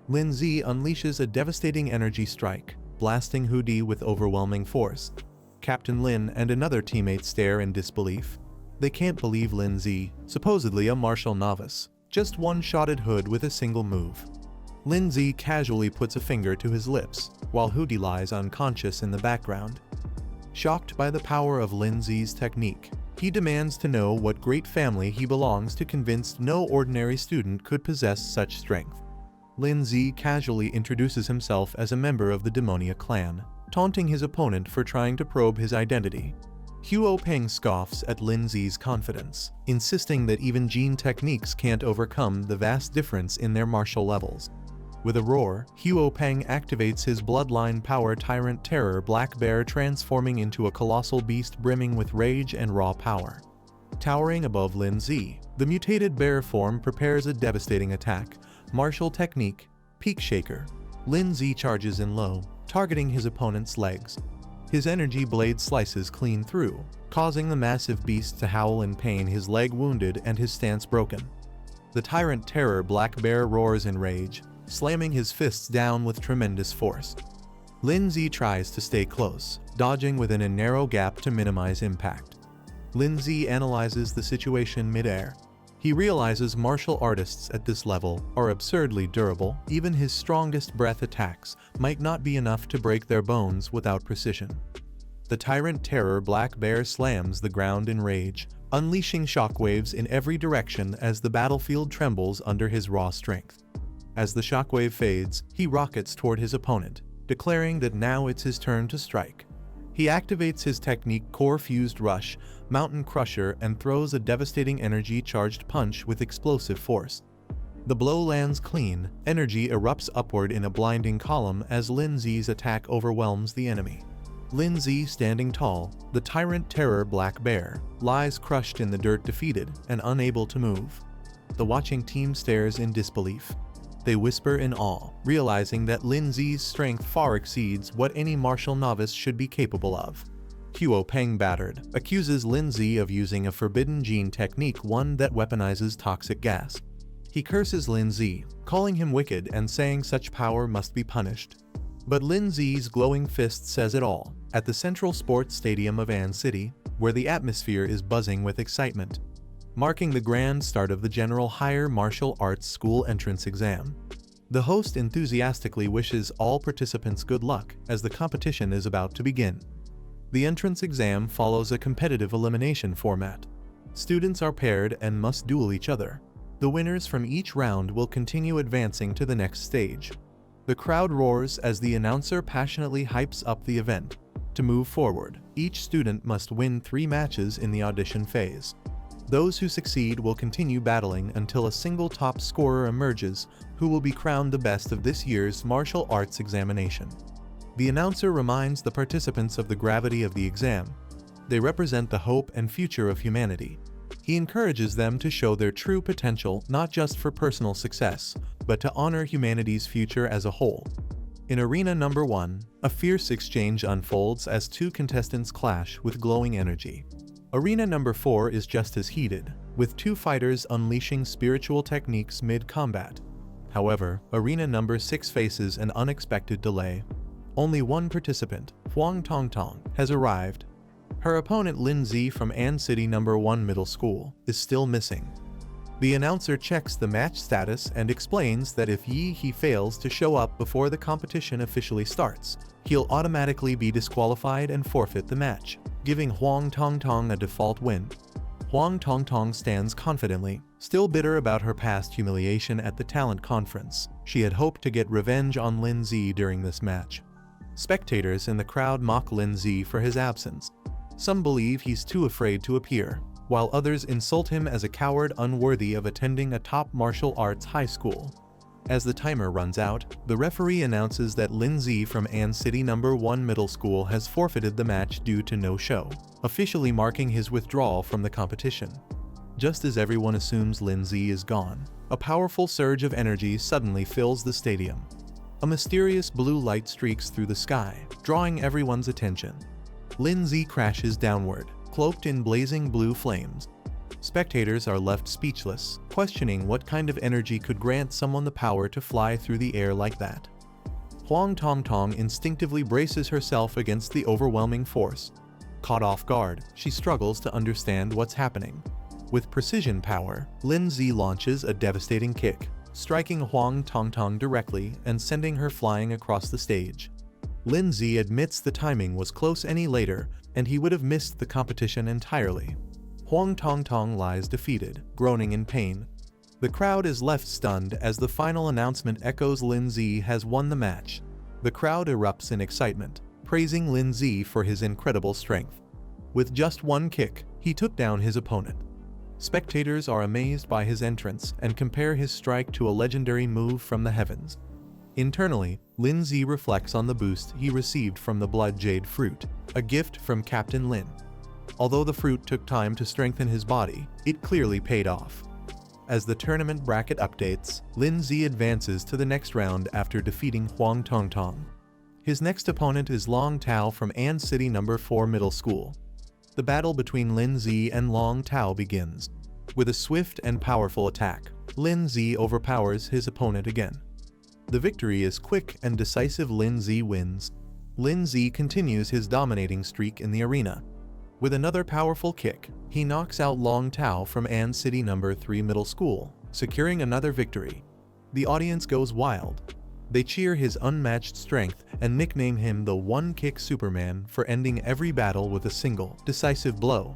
Lin Zi unleashes a devastating energy strike, blasting Hoodie with overwhelming force. Captain Lin and another teammate stare in disbelief. They can't believe Lin Zi, supposedly a martial novice, just one-shotted Hood with a single move. Lin Zi casually puts a finger to his lips, while Hoodie lies unconscious in the background. Shocked by the power of Lin Zi's technique, he demands to know what great family he belongs to, convinced no ordinary student could possess such strength. Lin Zi casually introduces himself as a member of the Demonia clan, taunting his opponent for trying to probe his identity. Huo Peng scoffs at Lin Zi's confidence, insisting that even Jin techniques can't overcome the vast difference in their martial levels. With a roar, Huo Peng activates his bloodline power Tyrant Terror Black Bear, transforming into a colossal beast brimming with rage and raw power. Towering above Lin Zi, the mutated bear form prepares a devastating attack, martial technique, Peak Shaker. Lin Zi charges in low, targeting his opponent's legs. His energy blade slices clean through, causing the massive beast to howl in pain, his leg wounded and his stance broken. The Tyrant Terror Black Bear roars in rage, slamming his fists down with tremendous force. Lin Zi tries to stay close, dodging within a narrow gap to minimize impact. Lin Zi analyzes the situation mid-air. He realizes martial artists at this level are absurdly durable. Even his strongest breath attacks might not be enough to break their bones without precision. The Tyrant Terror Black Bear slams the ground in rage, unleashing shockwaves in every direction as the battlefield trembles under his raw strength. As the shockwave fades, he rockets toward his opponent, declaring that now it's his turn to strike. He activates his technique Core Fused Rush, Mountain Crusher, and throws a devastating energy-charged punch with explosive force. The blow lands clean, energy erupts upward in a blinding column as Lin Zi's attack overwhelms the enemy. Lin Zi, standing tall, the Tyrant Terror Black Bear, lies crushed in the dirt, defeated and unable to move. The watching team stares in disbelief. They whisper in awe, realizing that Lin Zi's strength far exceeds what any martial novice should be capable of. Huo Peng, battered, accuses Lin Zi of using a forbidden gene technique, one that weaponizes toxic gas. He curses Lin Zi, calling him wicked and saying such power must be punished. But Lin Zi's glowing fist says it all. At the central sports stadium of An City, where the atmosphere is buzzing with excitement, marking the grand start of the General Higher Martial Arts School entrance exam. The host enthusiastically wishes all participants good luck as the competition is about to begin. The entrance exam follows a competitive elimination format. Students are paired and must duel each other. The winners from each round will continue advancing to the next stage. The crowd roars as the announcer passionately hypes up the event. To move forward, each student must win 3 matches in the audition phase. Those who succeed will continue battling until a single top scorer emerges, who will be crowned the best of this year's martial arts examination. The announcer reminds the participants of the gravity of the exam. They represent the hope and future of humanity. He encourages them to show their true potential, not just for personal success, but to honor humanity's future as a whole. In Arena Number 1, a fierce exchange unfolds as 2 contestants clash with glowing energy. Arena Number 4 is just as heated, with 2 fighters unleashing spiritual techniques mid-combat. However, Arena Number 6 faces an unexpected delay. Only one participant, Huang Tongtong, has arrived. Her opponent Lin Zi from An City Number 1 Middle School is still missing. The announcer checks the match status and explains that if he fails to show up before the competition officially starts, he'll automatically be disqualified and forfeit the match, giving Huang Tongtong a default win. Huang Tongtong stands confidently, still bitter about her past humiliation at the talent conference. She had hoped to get revenge on Lin Zi during this match. Spectators in the crowd mock Lin Zi for his absence. Some believe he's too afraid to appear, while others insult him as a coward unworthy of attending a top martial arts high school. As the timer runs out, the referee announces that Lin Zi from An City No. 1 Middle School has forfeited the match due to no show, officially marking his withdrawal from the competition. Just as everyone assumes Lin Zi is gone, a powerful surge of energy suddenly fills the stadium. A mysterious blue light streaks through the sky, drawing everyone's attention. Lin Zi crashes downward, cloaked in blazing blue flames. Spectators are left speechless, questioning what kind of energy could grant someone the power to fly through the air like that. Huang Tongtong instinctively braces herself against the overwhelming force. Caught off guard, she struggles to understand what's happening. With precision power, Lin Zi launches a devastating kick, striking Huang Tongtong directly and sending her flying across the stage. Lin Zi admits the timing was close any later, and he would have missed the competition entirely. Huang Tongtong lies defeated, groaning in pain. The crowd is left stunned as the final announcement echoes Lin Zi has won the match. The crowd erupts in excitement, praising Lin Zi for his incredible strength. With just one kick, he took down his opponent. Spectators are amazed by his entrance and compare his strike to a legendary move from the heavens. Internally, Lin Zi reflects on the boost he received from the Blood Jade fruit, a gift from Captain Lin. Although the fruit took time to strengthen his body, it clearly paid off. As the tournament bracket updates, Lin Zi advances to the next round after defeating Huang Tongtong. His next opponent is Long Tao from An City No. 4 Middle School. The battle between Lin Zi and Long Tao begins. With a swift and powerful attack, Lin Zi overpowers his opponent again. The victory is quick and decisive. Lin Zi wins. Lin Zi continues his dominating streak in the arena. With another powerful kick, he knocks out Long Tao from An City No. 3 Middle School, securing another victory. The audience goes wild. They cheer his unmatched strength and nickname him the One-Kick Superman for ending every battle with a single, decisive blow.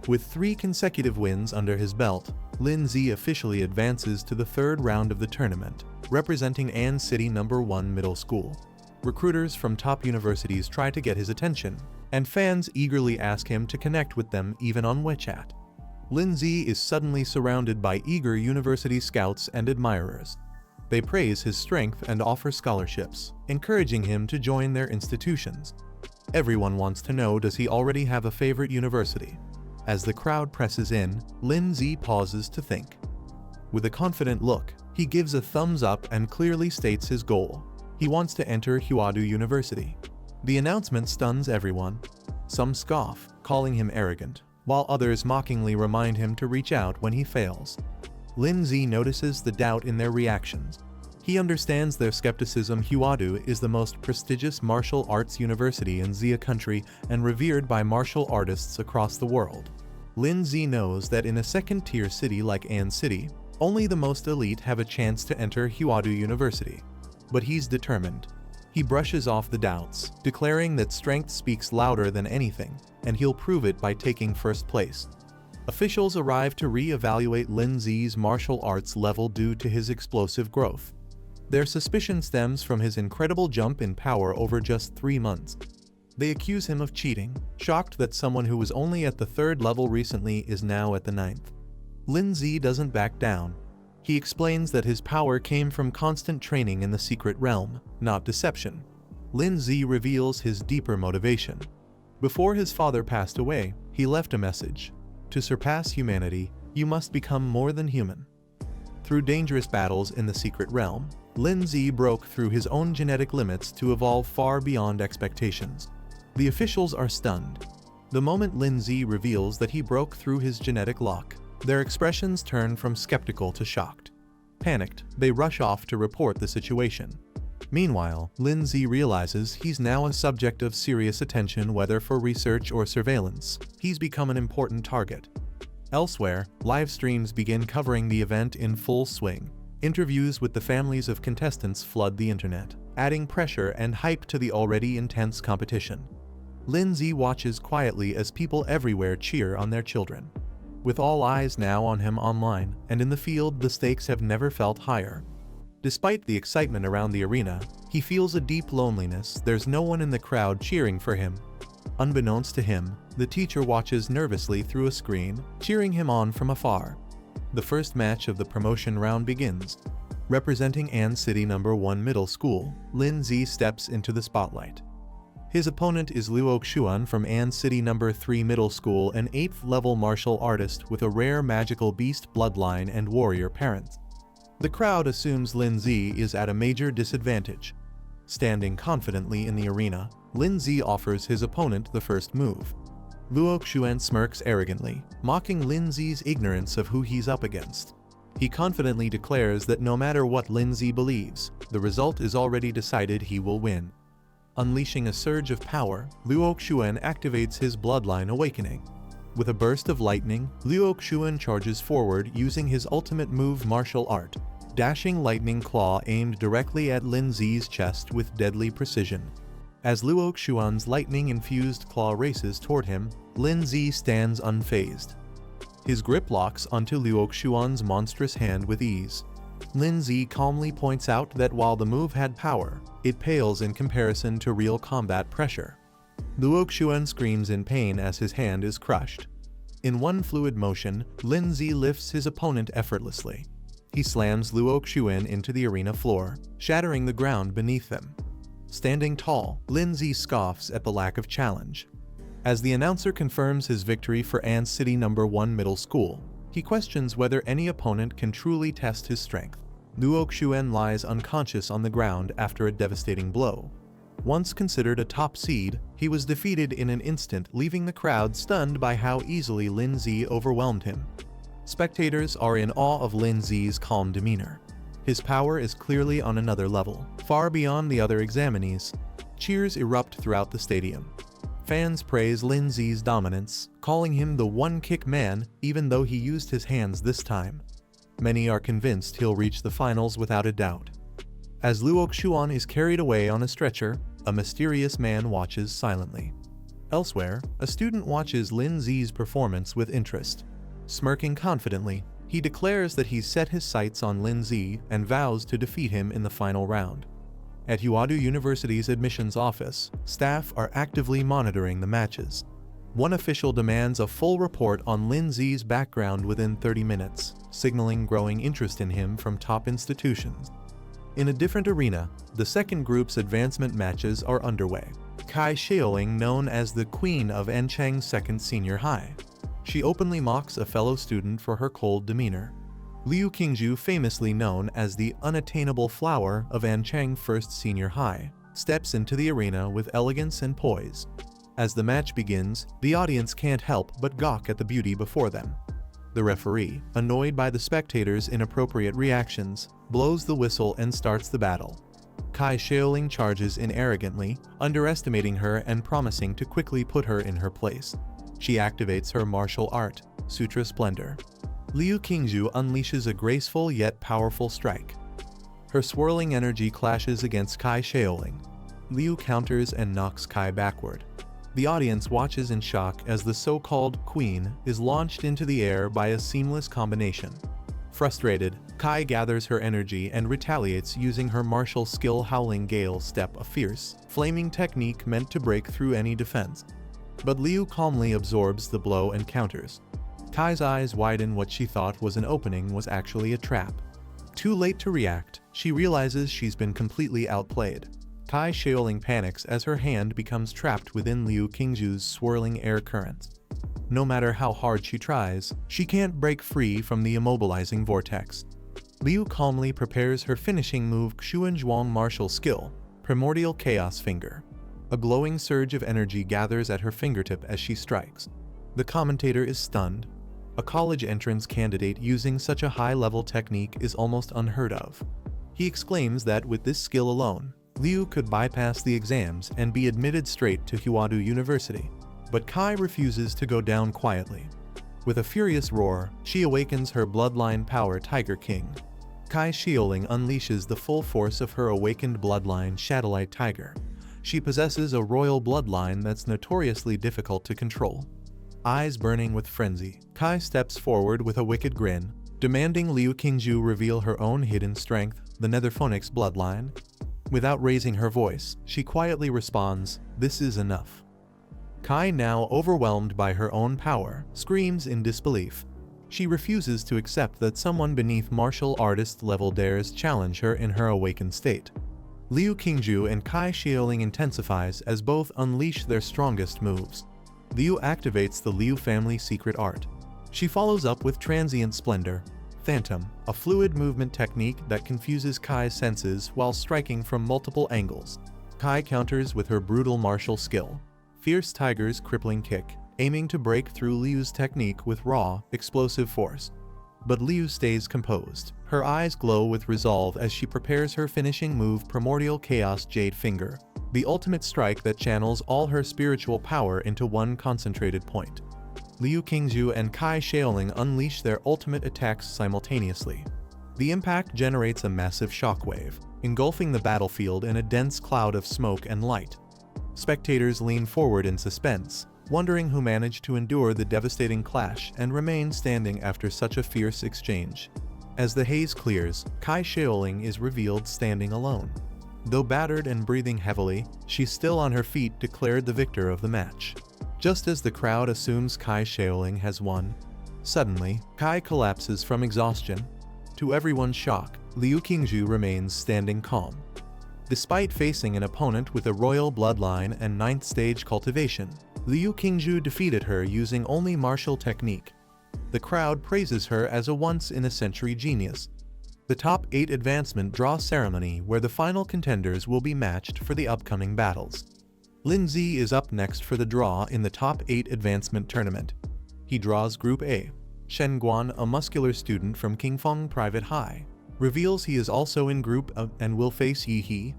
With 3 consecutive wins under his belt, Lin Zi officially advances to the third round of the tournament, representing An City No. 1 Middle School. Recruiters from top universities try to get his attention, and fans eagerly ask him to connect with them even on WeChat. Lin Zi is suddenly surrounded by eager university scouts and admirers. They praise his strength and offer scholarships, encouraging him to join their institutions. Everyone wants to know, does he already have a favorite university? As the crowd presses in, Lin Zi pauses to think. With a confident look, he gives a thumbs up and clearly states his goal. He wants to enter Huadu University. The announcement stuns everyone. Some scoff, calling him arrogant, while others mockingly remind him to reach out when he fails. Lin Zi notices the doubt in their reactions. He understands their skepticism. Huadu is the most prestigious martial arts university in Xia country and revered by martial artists across the world. Lin Zi knows that in a second-tier city like An City, only the most elite have a chance to enter Huadu University. But he's determined. He brushes off the doubts, declaring that strength speaks louder than anything, and he'll prove it by taking first place. Officials arrive to re-evaluate Lin Zi's martial arts level due to his explosive growth. Their suspicion stems from his incredible jump in power over just 3 months. They accuse him of cheating, shocked that someone who was only at the 3rd level recently is now at the 9th. Lin Zi doesn't back down. He explains that his power came from constant training in the secret realm, not deception. Lin Zi reveals his deeper motivation. Before his father passed away, he left a message. To surpass humanity, you must become more than human. Through dangerous battles in the secret realm, Lin Zi broke through his own genetic limits to evolve far beyond expectations. The officials are stunned. The moment Lin Zi reveals that he broke through his genetic lock, their expressions turn from skeptical to shocked. Panicked, they rush off to report the situation. Meanwhile, Lin Zi realizes he's now a subject of serious attention, whether for research or surveillance. He's become an important target. Elsewhere, live streams begin covering the event in full swing. Interviews with the families of contestants flood the internet, adding pressure and hype to the already intense competition. Lin Zi watches quietly as people everywhere cheer on their children. With all eyes now on him online and in the field, the stakes have never felt higher. Despite the excitement around the arena, he feels a deep loneliness. There's no one in the crowd cheering for him. Unbeknownst to him, the teacher watches nervously through a screen, cheering him on from afar. The first match of the promotion round begins. Representing An City No. 1 Middle School, Lin Zi steps into the spotlight. His opponent is Luo Xuan from An City No. 3 Middle School, an 8th-level martial artist with a rare magical beast bloodline and warrior parents. The crowd assumes Lin Zi is at a major disadvantage. Standing confidently in the arena, Lin Zi offers his opponent the first move. Luo Xuan smirks arrogantly, mocking Lin Zi's ignorance of who he's up against. He confidently declares that no matter what Lin Zi believes, the result is already decided. He will win. Unleashing a surge of power, Luo Xuan activates his bloodline awakening. With a burst of lightning, Luo Xuan charges forward using his ultimate move martial art, dashing lightning claw aimed directly at Lin Zi's chest with deadly precision. As Luo Xuan's lightning-infused claw races toward him, Lin Zi stands unfazed. His grip locks onto Luo Xuan's monstrous hand with ease. Lin Zi calmly points out that while the move had power, it pales in comparison to real combat pressure. Luo Xuan screams in pain as his hand is crushed. In one fluid motion, Lin Zi lifts his opponent effortlessly. He slams Luo Xuan into the arena floor, shattering the ground beneath them. Standing tall, Lin Zi scoffs at the lack of challenge. As the announcer confirms his victory for An City No. 1 Middle School, he questions whether any opponent can truly test his strength. Luo Xuan lies unconscious on the ground after a devastating blow. Once considered a top seed, he was defeated in an instant, leaving the crowd stunned by how easily Lin Zi overwhelmed him. Spectators are in awe of Lin Zi's calm demeanor. His power is clearly on another level, far beyond the other examinees. Cheers erupt throughout the stadium. Fans praise Lin Zi's dominance, calling him the one-kick man, even though he used his hands this time. Many are convinced he'll reach the finals without a doubt. As Luo Xuan is carried away on a stretcher, a mysterious man watches silently. Elsewhere, a student watches Lin Zi's performance with interest. Smirking confidently, he declares that he's set his sights on Lin Zi and vows to defeat him in the final round. At Huadu University's admissions office, staff are actively monitoring the matches. One official demands a full report on Lin Zi's background within 30 minutes, signaling growing interest in him from top institutions. In a different arena, the second group's advancement matches are underway. Kai Xiaoling, known as the Queen of Anchang's second senior high. She openly mocks a fellow student for her cold demeanor. Liu Qingzhu, famously known as the unattainable flower of Anchang First Senior High, steps into the arena with elegance and poise. As the match begins, the audience can't help but gawk at the beauty before them. The referee, annoyed by the spectators' inappropriate reactions, blows the whistle and starts the battle. Kai Xiaoling charges in arrogantly, underestimating her and promising to quickly put her in her place. She activates her martial art, Sutra Splendor. Liu Qingzhu unleashes a graceful yet powerful strike. Her swirling energy clashes against Kai Xiaoling. Liu counters and knocks Kai backward. The audience watches in shock as the so-called queen is launched into the air by a seamless combination. Frustrated, Kai gathers her energy and retaliates using her martial skill Howling Gale Step, a fierce, flaming technique meant to break through any defense. But Liu calmly absorbs the blow and counters. Kai's eyes widen. What she thought was an opening was actually a trap. Too late to react, she realizes she's been completely outplayed. Kai Xiaoling panics as her hand becomes trapped within Liu Qingzhu's swirling air currents. No matter how hard she tries, she can't break free from the immobilizing vortex. Liu calmly prepares her finishing move, Xuanzhuang martial skill, Primordial Chaos Finger. A glowing surge of energy gathers at her fingertip as she strikes. The commentator is stunned. A college entrance candidate using such a high-level technique is almost unheard of. He exclaims that with this skill alone, Liu could bypass the exams and be admitted straight to Huadu University. But Kai refuses to go down quietly. With a furious roar, she awakens her bloodline power, Tiger King. Kai Xiaoling unleashes the full force of her awakened bloodline, Shadowlight Tiger. She possesses a royal bloodline that's notoriously difficult to control. Eyes burning with frenzy, Kai steps forward with a wicked grin, demanding Liu Qingzhu reveal her own hidden strength, the Netherphonics bloodline. Without raising her voice, she quietly responds, "This is enough." Kai, now overwhelmed by her own power, screams in disbelief. She refuses to accept that someone beneath martial artist level dares challenge her in her awakened state. Liu Qingju and Kai Xiaoling intensifies as both unleash their strongest moves. Liu activates the Liu family secret art. She follows up with Transient Splendor, Phantom, a fluid movement technique that confuses Kai's senses while striking from multiple angles. Kai counters with her brutal martial skill, Fierce Tiger's crippling kick, aiming to break through Liu's technique with raw, explosive force. But Liu stays composed. Her eyes glow with resolve as she prepares her finishing move, Primordial Chaos Jade Finger, the ultimate strike that channels all her spiritual power into one concentrated point. Liu Qingju and Kai Xiaoling unleash their ultimate attacks simultaneously. The impact generates a massive shockwave, engulfing the battlefield in a dense cloud of smoke and light. Spectators lean forward in suspense, wondering who managed to endure the devastating clash and remain standing after such a fierce exchange. As the haze clears, Kai Xiaoling is revealed standing alone. Though battered and breathing heavily, she's still on her feet, declared the victor of the match. Just as the crowd assumes Kai Xiaoling has won, suddenly, Kai collapses from exhaustion. To everyone's shock, Liu Qingju remains standing calm. Despite facing an opponent with a royal bloodline and 9th stage cultivation, Liu Qingju defeated her using only martial technique. The crowd praises her as a once-in-a-century genius. The Top 8 Advancement Draw Ceremony, where the final contenders will be matched for the upcoming battles. Lin Zi is up next for the draw in the Top 8 Advancement Tournament. He draws Group A. Shen Guan, a muscular student from Qingfeng Private High, reveals he is also in Group A and will face Yi He.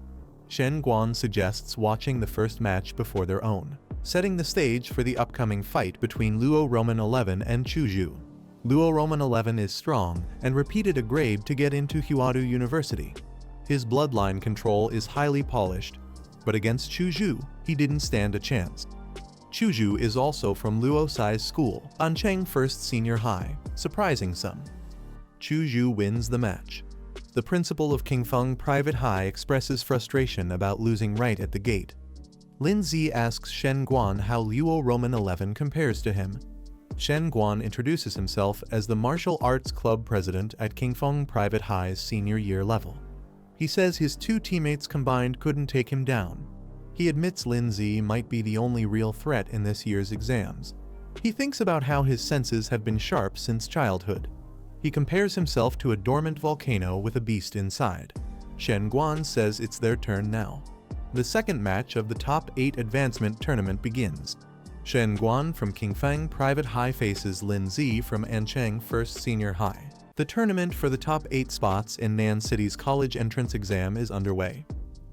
Shen Guan suggests watching the first match before their own, setting the stage for the upcoming fight between Luo Roman 11 and Chu Zhu. Luo Roman 11 is strong and repeated a grade to get into Huadu University. His bloodline control is highly polished, but against Chu Zhu, he didn't stand a chance. Chu Zhu is also from Luo Sai's school, Ancheng First Senior High, surprising some. Chu Zhu wins the match. The principal of Qingfeng Private High expresses frustration about losing right at the gate. Lin Zi asks Shen Guan how Luo Roman 11 compares to him. Shen Guan introduces himself as the martial arts club president at Qingfeng Private High's senior year level. He says his two teammates combined couldn't take him down. He admits Lin Zi might be the only real threat in this year's exams. He thinks about how his senses have been sharp since childhood. He compares himself to a dormant volcano with a beast inside. Shen Guan says it's their turn now. The second match of the Top 8 Advancement Tournament begins. Shen Guan from Qingfeng Private High faces Lin Zi from Ancheng First Senior High. The tournament for the top 8 spots in Nan City's college entrance exam is underway.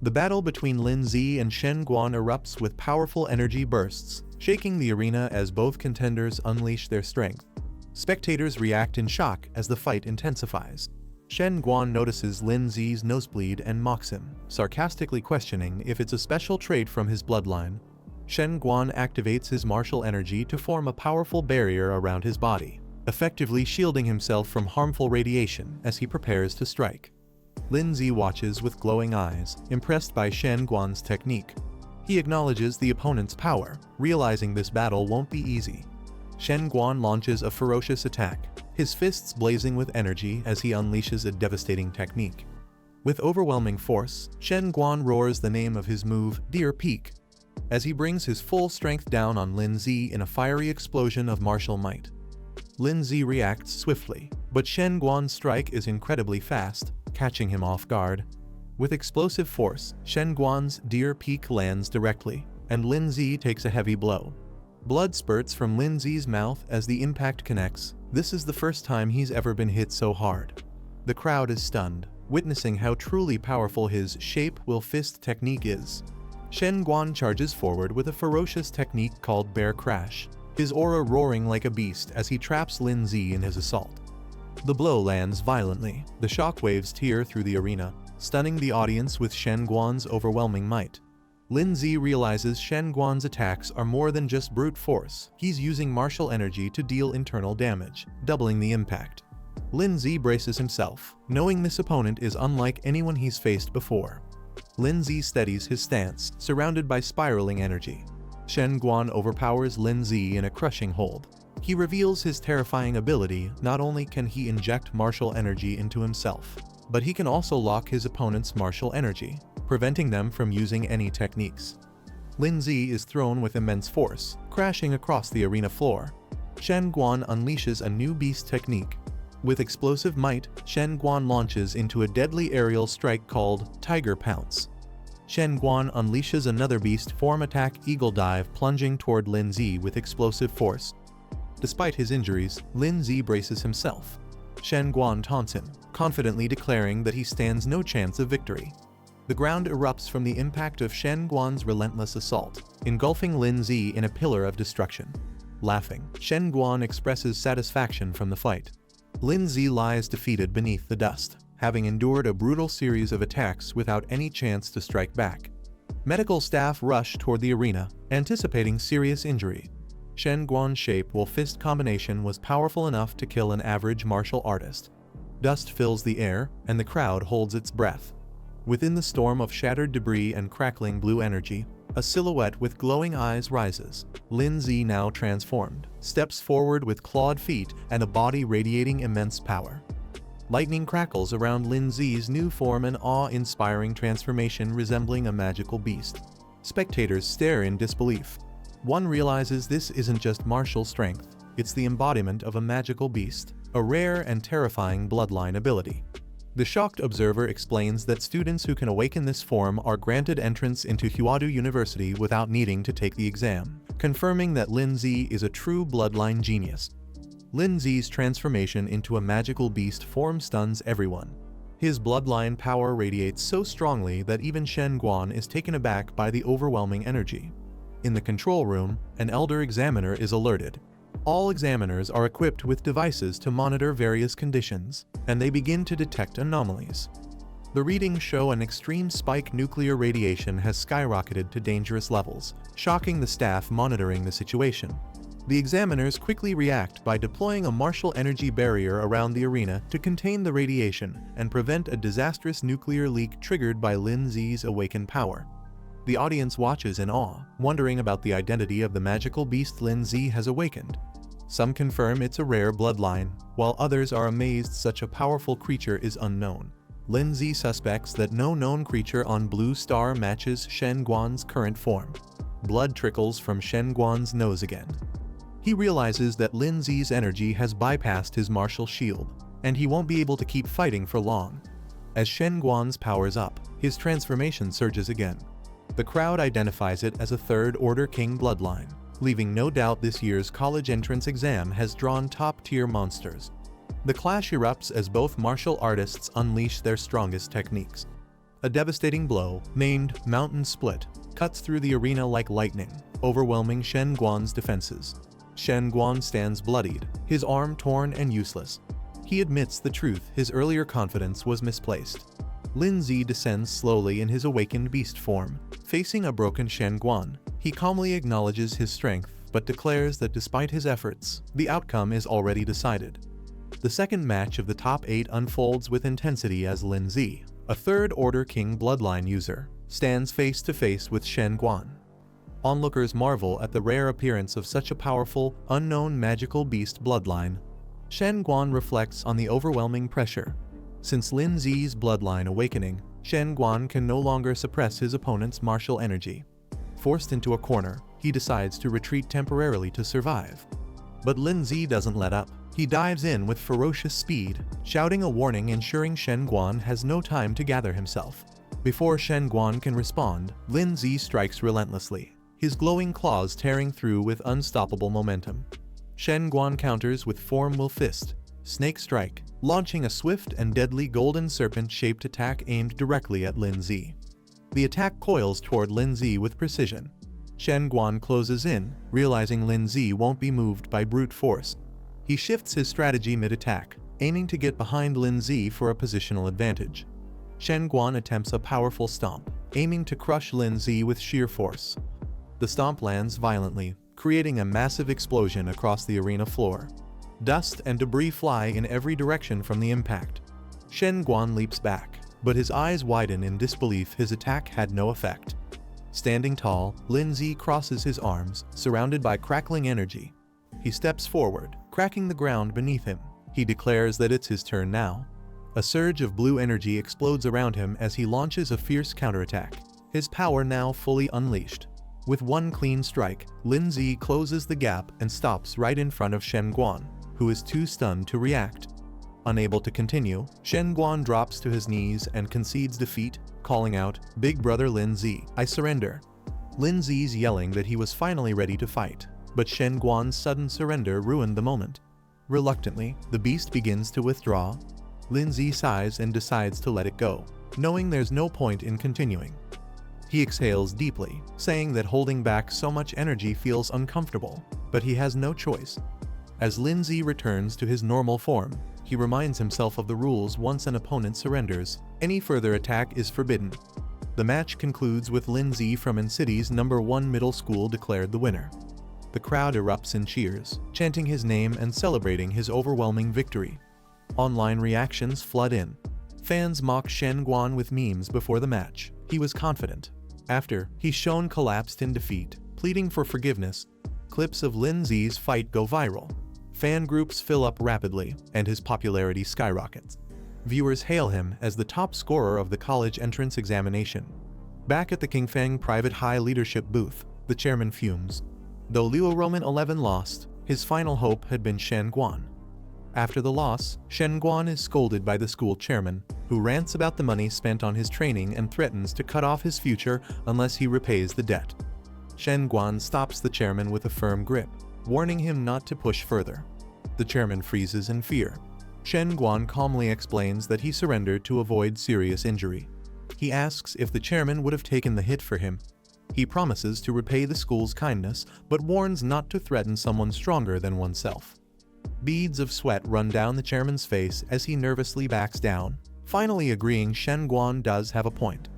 The battle between Lin Zi and Shen Guan erupts with powerful energy bursts, shaking the arena as both contenders unleash their strength. Spectators react in shock as the fight intensifies. Shen Guan notices Lin Zi's nosebleed and mocks him, sarcastically questioning if it's a special trait from his bloodline. Shen Guan activates his martial energy to form a powerful barrier around his body, effectively shielding himself from harmful radiation as he prepares to strike. Lin Zi watches with glowing eyes, impressed by Shen Guan's technique. He acknowledges the opponent's power, realizing this battle won't be easy. Shen Guan launches a ferocious attack, his fists blazing with energy as he unleashes a devastating technique. With overwhelming force, Shen Guan roars the name of his move, Deer Peak, as he brings his full strength down on Lin Zi in a fiery explosion of martial might. Lin Zi reacts swiftly, but Shen Guan's strike is incredibly fast, catching him off guard. With explosive force, Shen Guan's Deer Peak lands directly, and Lin Zi takes a heavy blow. Blood spurts from Lin Zi's mouth as the impact connects. This is the first time he's ever been hit so hard. The crowd is stunned, witnessing how truly powerful his shape will fist technique is. Shen Guan charges forward with a ferocious technique called Bear Crash, his aura roaring like a beast as he traps Lin Zi in his assault. The blow lands violently, the shockwaves tear through the arena, stunning the audience with Shen Guan's overwhelming might. Lin Zi realizes Shen Guan's attacks are more than just brute force. He's using martial energy to deal internal damage, doubling the impact. Lin Zi braces himself, knowing this opponent is unlike anyone he's faced before. Lin Zi steadies his stance, surrounded by spiraling energy. Shen Guan overpowers Lin Zi in a crushing hold. He reveals his terrifying ability. Not only can he inject martial energy into himself, but he can also lock his opponent's martial energy, preventing them from using any techniques. Lin Zi is thrown with immense force, crashing across the arena floor. Shen Guan unleashes a new beast technique. With explosive might, Shen Guan launches into a deadly aerial strike called Tiger Pounce. Shen Guan unleashes another beast form attack, Eagle Dive, plunging toward Lin Zi with explosive force. Despite his injuries, Lin Zi braces himself. Shen Guan taunts him, confidently declaring that he stands no chance of victory. The ground erupts from the impact of Shen Guan's relentless assault, engulfing Lin Zi in a pillar of destruction. Laughing, Shen Guan expresses satisfaction from the fight. Lin Zi lies defeated beneath the dust, having endured a brutal series of attacks without any chance to strike back. Medical staff rush toward the arena, anticipating serious injury. Shen Guan's shape-will fist combination was powerful enough to kill an average martial artist. Dust fills the air, and the crowd holds its breath. Within the storm of shattered debris and crackling blue energy, a silhouette with glowing eyes rises. Lin Zi, now transformed, steps forward with clawed feet and a body radiating immense power. Lightning crackles around Lin Zi's new form, an awe-inspiring transformation resembling a magical beast. Spectators stare in disbelief. One realizes this isn't just martial strength, it's the embodiment of a magical beast, a rare and terrifying bloodline ability. The shocked observer explains that students who can awaken this form are granted entrance into Huadu University without needing to take the exam, confirming that Lin Zi is a true bloodline genius. Lin Zi's transformation into a magical beast form stuns everyone. His bloodline power radiates so strongly that even Shen Guan is taken aback by the overwhelming energy. In the control room, an elder examiner is alerted. All examiners are equipped with devices to monitor various conditions, and they begin to detect anomalies. The readings show an extreme spike. Nuclear radiation has skyrocketed to dangerous levels, shocking the staff monitoring the situation. The examiners quickly react by deploying a martial energy barrier around the arena to contain the radiation and prevent a disastrous nuclear leak triggered by Lin Zi's awakened power. The audience watches in awe, wondering about the identity of the magical beast Lin Zi has awakened. Some confirm it's a rare bloodline, while others are amazed such a powerful creature is unknown. Lin Zi suspects that no known creature on Blue Star matches Shen Guan's current form. Blood trickles from Shen Guan's nose again. He realizes that Lin Zi's energy has bypassed his martial shield, and he won't be able to keep fighting for long. As Shen Guan's powers up, his transformation surges again. The crowd identifies it as a third-order king bloodline, leaving no doubt this year's college entrance exam has drawn top-tier monsters. The clash erupts as both martial artists unleash their strongest techniques. A devastating blow, named Mountain Split, cuts through the arena like lightning, overwhelming Shen Guan's defenses. Shen Guan stands bloodied, his arm torn and useless. He admits the truth, his earlier confidence was misplaced. Lin Zi descends slowly in his awakened beast form. Facing a broken Shen Guan, he calmly acknowledges his strength, but declares that despite his efforts, the outcome is already decided. The second match of the top 8 unfolds with intensity as Lin Zi, a third-order king bloodline user, stands face-to-face with Shen Guan. Onlookers marvel at the rare appearance of such a powerful, unknown magical beast bloodline. Shen Guan reflects on the overwhelming pressure. Since Lin Zi's bloodline awakening, Shen Guan can no longer suppress his opponent's martial energy. Forced into a corner, he decides to retreat temporarily to survive. But Lin Zi doesn't let up. He dives in with ferocious speed, shouting a warning, ensuring Shen Guan has no time to gather himself. Before Shen Guan can respond, Lin Zi strikes relentlessly, his glowing claws tearing through with unstoppable momentum. Shen Guan counters with Form-Will Fist, Snake Strike, launching a swift and deadly golden serpent-shaped attack aimed directly at Lin Zi. The attack coils toward Lin Zi with precision. Shen Guan closes in, realizing Lin Zi won't be moved by brute force. He shifts his strategy mid-attack, aiming to get behind Lin Zi for a positional advantage. Shen Guan attempts a powerful stomp, aiming to crush Lin Zi with sheer force. The stomp lands violently, creating a massive explosion across the arena floor. Dust and debris fly in every direction from the impact. Shen Guan leaps back, but his eyes widen in disbelief. His attack had no effect. Standing tall, Lin Zi crosses his arms, surrounded by crackling energy. He steps forward, cracking the ground beneath him. He declares that it's his turn now. A surge of blue energy explodes around him as he launches a fierce counterattack, his power now fully unleashed. With one clean strike, Lin Zi closes the gap and stops right in front of Shen Guan, who is too stunned to react. Unable to continue, Shen Guan drops to his knees and concedes defeat, calling out, "Big brother Lin Zi, I surrender." Lin Zi's yelling that he was finally ready to fight, but Shen Guan's sudden surrender ruined the moment. Reluctantly, the beast begins to withdraw. Lin Zi sighs and decides to let it go, knowing there's no point in continuing. He exhales deeply, saying that holding back so much energy feels uncomfortable, but he has no choice. As Lin Zi returns to his normal form, he reminds himself of the rules. Once an opponent surrenders, any further attack is forbidden. The match concludes with Lin Zi from N-City's #1 middle school declared the winner. The crowd erupts in cheers, chanting his name and celebrating his overwhelming victory. Online reactions flood in. Fans mock Shen Guan with memes before the match. He was confident. After, he's shown collapsed in defeat, pleading for forgiveness. Clips of Lin Zi's fight go viral. Fan groups fill up rapidly, and his popularity skyrockets. Viewers hail him as the top scorer of the college entrance examination. Back at the Kingfang Private High Leadership booth, the chairman fumes. Though Liu Roman 11 lost, his final hope had been Shen Guan. After the loss, Shen Guan is scolded by the school chairman, who rants about the money spent on his training and threatens to cut off his future unless he repays the debt. Shen Guan stops the chairman with a firm grip, warning him not to push further. The chairman freezes in fear. Shen Guan calmly explains that he surrendered to avoid serious injury. He asks if the chairman would have taken the hit for him. He promises to repay the school's kindness, but warns not to threaten someone stronger than oneself. Beads of sweat run down the chairman's face as he nervously backs down, finally agreeing Shen Guan does have a point.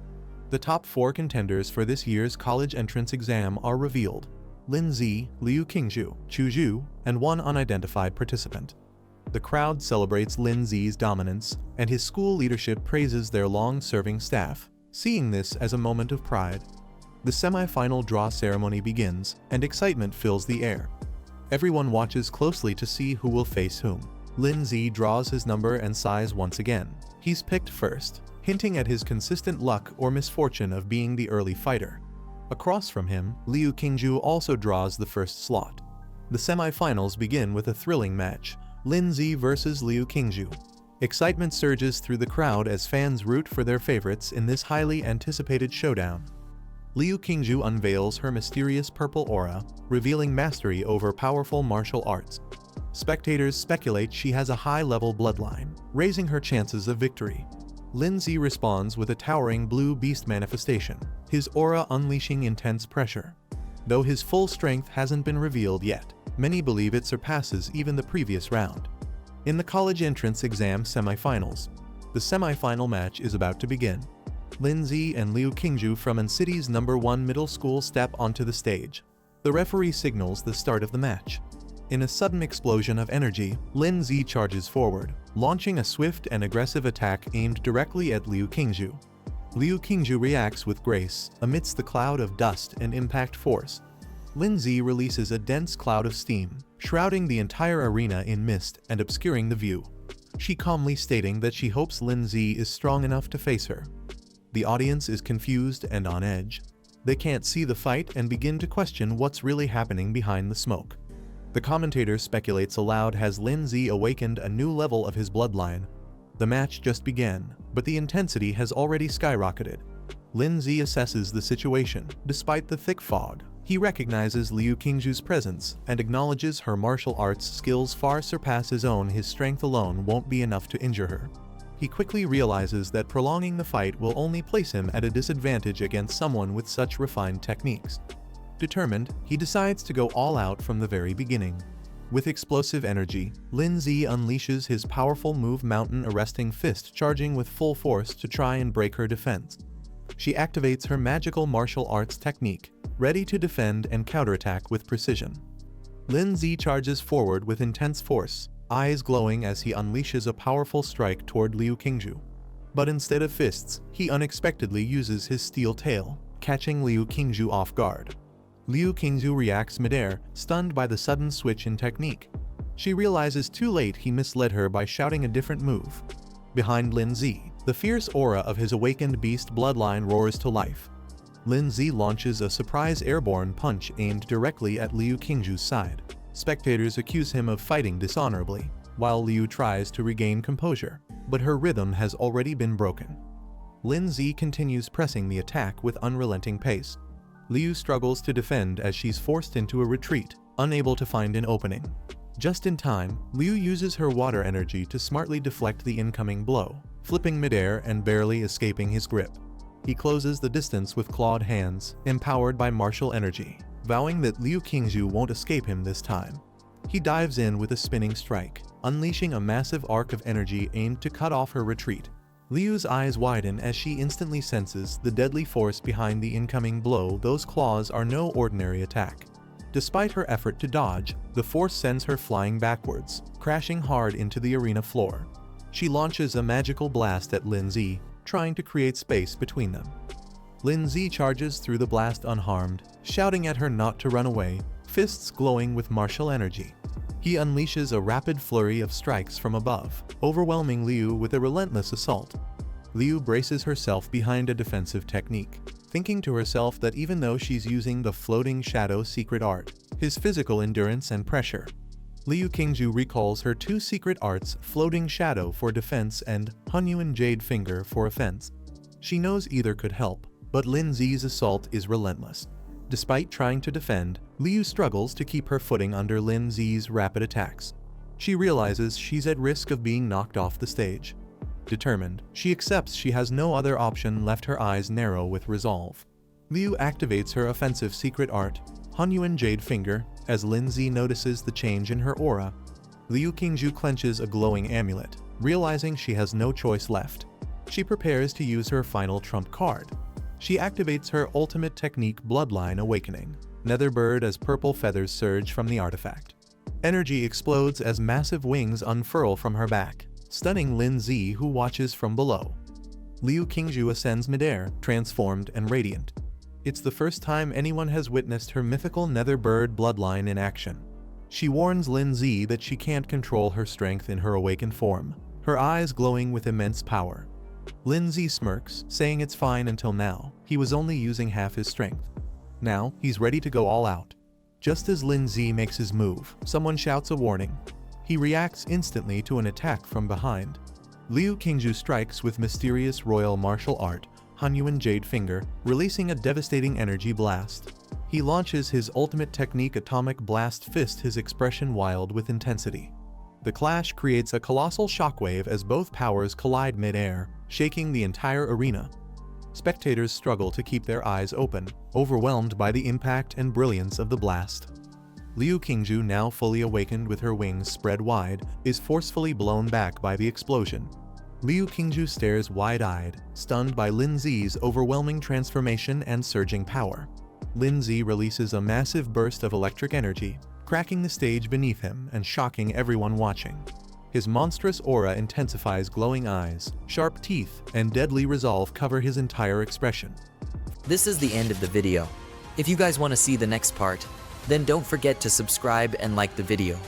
The top 4 contenders for this year's college entrance exam are revealed: Lin Zi, Liu Qingzhu, Chu Zhu, and one unidentified participant. The crowd celebrates Lin Zi's dominance, and his school leadership praises their long-serving staff, seeing this as a moment of pride. The semi-final draw ceremony begins, and excitement fills the air. Everyone watches closely to see who will face whom. Lin Zi draws his number and sighs once again. He's picked first, hinting at his consistent luck or misfortune of being the early fighter. Across from him, Liu Qingzhu also draws the first slot. The semi-finals begin with a thrilling match, Lin Zi versus Liu Qingzhu. Excitement surges through the crowd as fans root for their favorites in this highly anticipated showdown. Liu Qingzhu unveils her mysterious purple aura, revealing mastery over powerful martial arts. Spectators speculate she has a high-level bloodline, raising her chances of victory. Lin Zi responds with a towering blue beast manifestation, his aura unleashing intense pressure. Though his full strength hasn't been revealed yet, many believe it surpasses even the previous round. In the college entrance exam semi-finals, the semi-final match is about to begin. Lin Zi and Liu Qingzhu from N-City's #1 middle school step onto the stage. The referee signals the start of the match. In a sudden explosion of energy, Lin Zi charges forward, launching a swift and aggressive attack aimed directly at Liu Qingzhu. Liu Qingzhu reacts with grace, amidst the cloud of dust and impact force. Lin Zi releases a dense cloud of steam, shrouding the entire arena in mist and obscuring the view. She calmly stating that she hopes Lin Zi is strong enough to face her. The audience is confused and on edge. They can't see the fight and begin to question what's really happening behind the smoke. The commentator speculates aloud: has Lin Zi awakened a new level of his bloodline? The match just began, but the intensity has already skyrocketed. Lin Zi assesses the situation, despite the thick fog. He recognizes Liu Qingzhu's presence and acknowledges her martial arts skills far surpass his own. His strength alone won't be enough to injure her. He quickly realizes that prolonging the fight will only place him at a disadvantage against someone with such refined techniques. Determined, he decides to go all out from the very beginning. With explosive energy, Lin Zi unleashes his powerful move, Mountain Arresting Fist, charging with full force to try and break her defense. She activates her magical martial arts technique, ready to defend and counterattack with precision. Lin Zi charges forward with intense force, eyes glowing as he unleashes a powerful strike toward Liu Qingju. But instead of fists, he unexpectedly uses his steel tail, catching Liu Qingju off guard. Liu Qingju reacts midair, stunned by the sudden switch in technique. She realizes too late he misled her by shouting a different move. Behind Lin Zi, the fierce aura of his awakened beast bloodline roars to life. Lin Zi launches a surprise airborne punch aimed directly at Liu Qingju's side. Spectators accuse him of fighting dishonorably, while Liu tries to regain composure, but her rhythm has already been broken. Lin Zi continues pressing the attack with unrelenting pace. Liu struggles to defend as she's forced into a retreat, unable to find an opening. Just in time, Liu uses her water energy to smartly deflect the incoming blow, flipping midair and barely escaping his grip. He closes the distance with clawed hands, empowered by martial energy, vowing that Liu Qingju won't escape him this time. He dives in with a spinning strike, unleashing a massive arc of energy aimed to cut off her retreat. Liu's eyes widen as she instantly senses the deadly force behind the incoming blow. Those claws are no ordinary attack. Despite her effort to dodge, the force sends her flying backwards, crashing hard into the arena floor. She launches a magical blast at Lin Zi, trying to create space between them. Lin Zi charges through the blast unharmed, shouting at her not to run away, fists glowing with martial energy. He unleashes a rapid flurry of strikes from above, overwhelming Liu with a relentless assault. Liu braces herself behind a defensive technique, thinking to herself that even though she's using the floating shadow secret art, his physical endurance and pressure, Liu Qingju recalls her two secret arts, floating shadow for defense and Hunyuan jade finger for offense. She knows either could help, but Lin Zi's assault is relentless. Despite trying to defend, Liu struggles to keep her footing under Lin Zi's rapid attacks. She realizes she's at risk of being knocked off the stage. Determined, she accepts she has no other option left, her eyes narrow with resolve. Liu activates her offensive secret art, Hunyuan jade finger, as Lin Zi notices the change in her aura. Liu Qingju clenches a glowing amulet, realizing she has no choice left. She prepares to use her final trump card. She activates her ultimate technique, Bloodline Awakening, Netherbird, as purple feathers surge from the artifact. Energy explodes as massive wings unfurl from her back, stunning Lin Zi, who watches from below. Liu Qingju ascends midair, transformed and radiant. It's the first time anyone has witnessed her mythical Netherbird bloodline in action. She warns Lin Zi that she can't control her strength in her awakened form, her eyes glowing with immense power. Lin Zi smirks, saying it's fine until now, he was only using half his strength. Now, he's ready to go all out. Just as Lin Zi makes his move, someone shouts a warning. He reacts instantly to an attack from behind. Liu Qingju strikes with mysterious royal martial art, Hunyuan jade finger, releasing a devastating energy blast. He launches his ultimate technique, Atomic Blast Fist, his expression wild with intensity. The clash creates a colossal shockwave as both powers collide mid-air, shaking the entire arena. Spectators struggle to keep their eyes open, overwhelmed by the impact and brilliance of the blast. Liu Qingju, now fully awakened with her wings spread wide, is forcefully blown back by the explosion. Liu Qingju stares wide-eyed, stunned by Lin Zi's overwhelming transformation and surging power. Lin Zi releases a massive burst of electric energy, cracking the stage beneath him and shocking everyone watching. His monstrous aura intensifies, glowing eyes, sharp teeth, and deadly resolve cover his entire expression. This is the end of the video. If you guys want to see the next part, then don't forget to subscribe and like the video.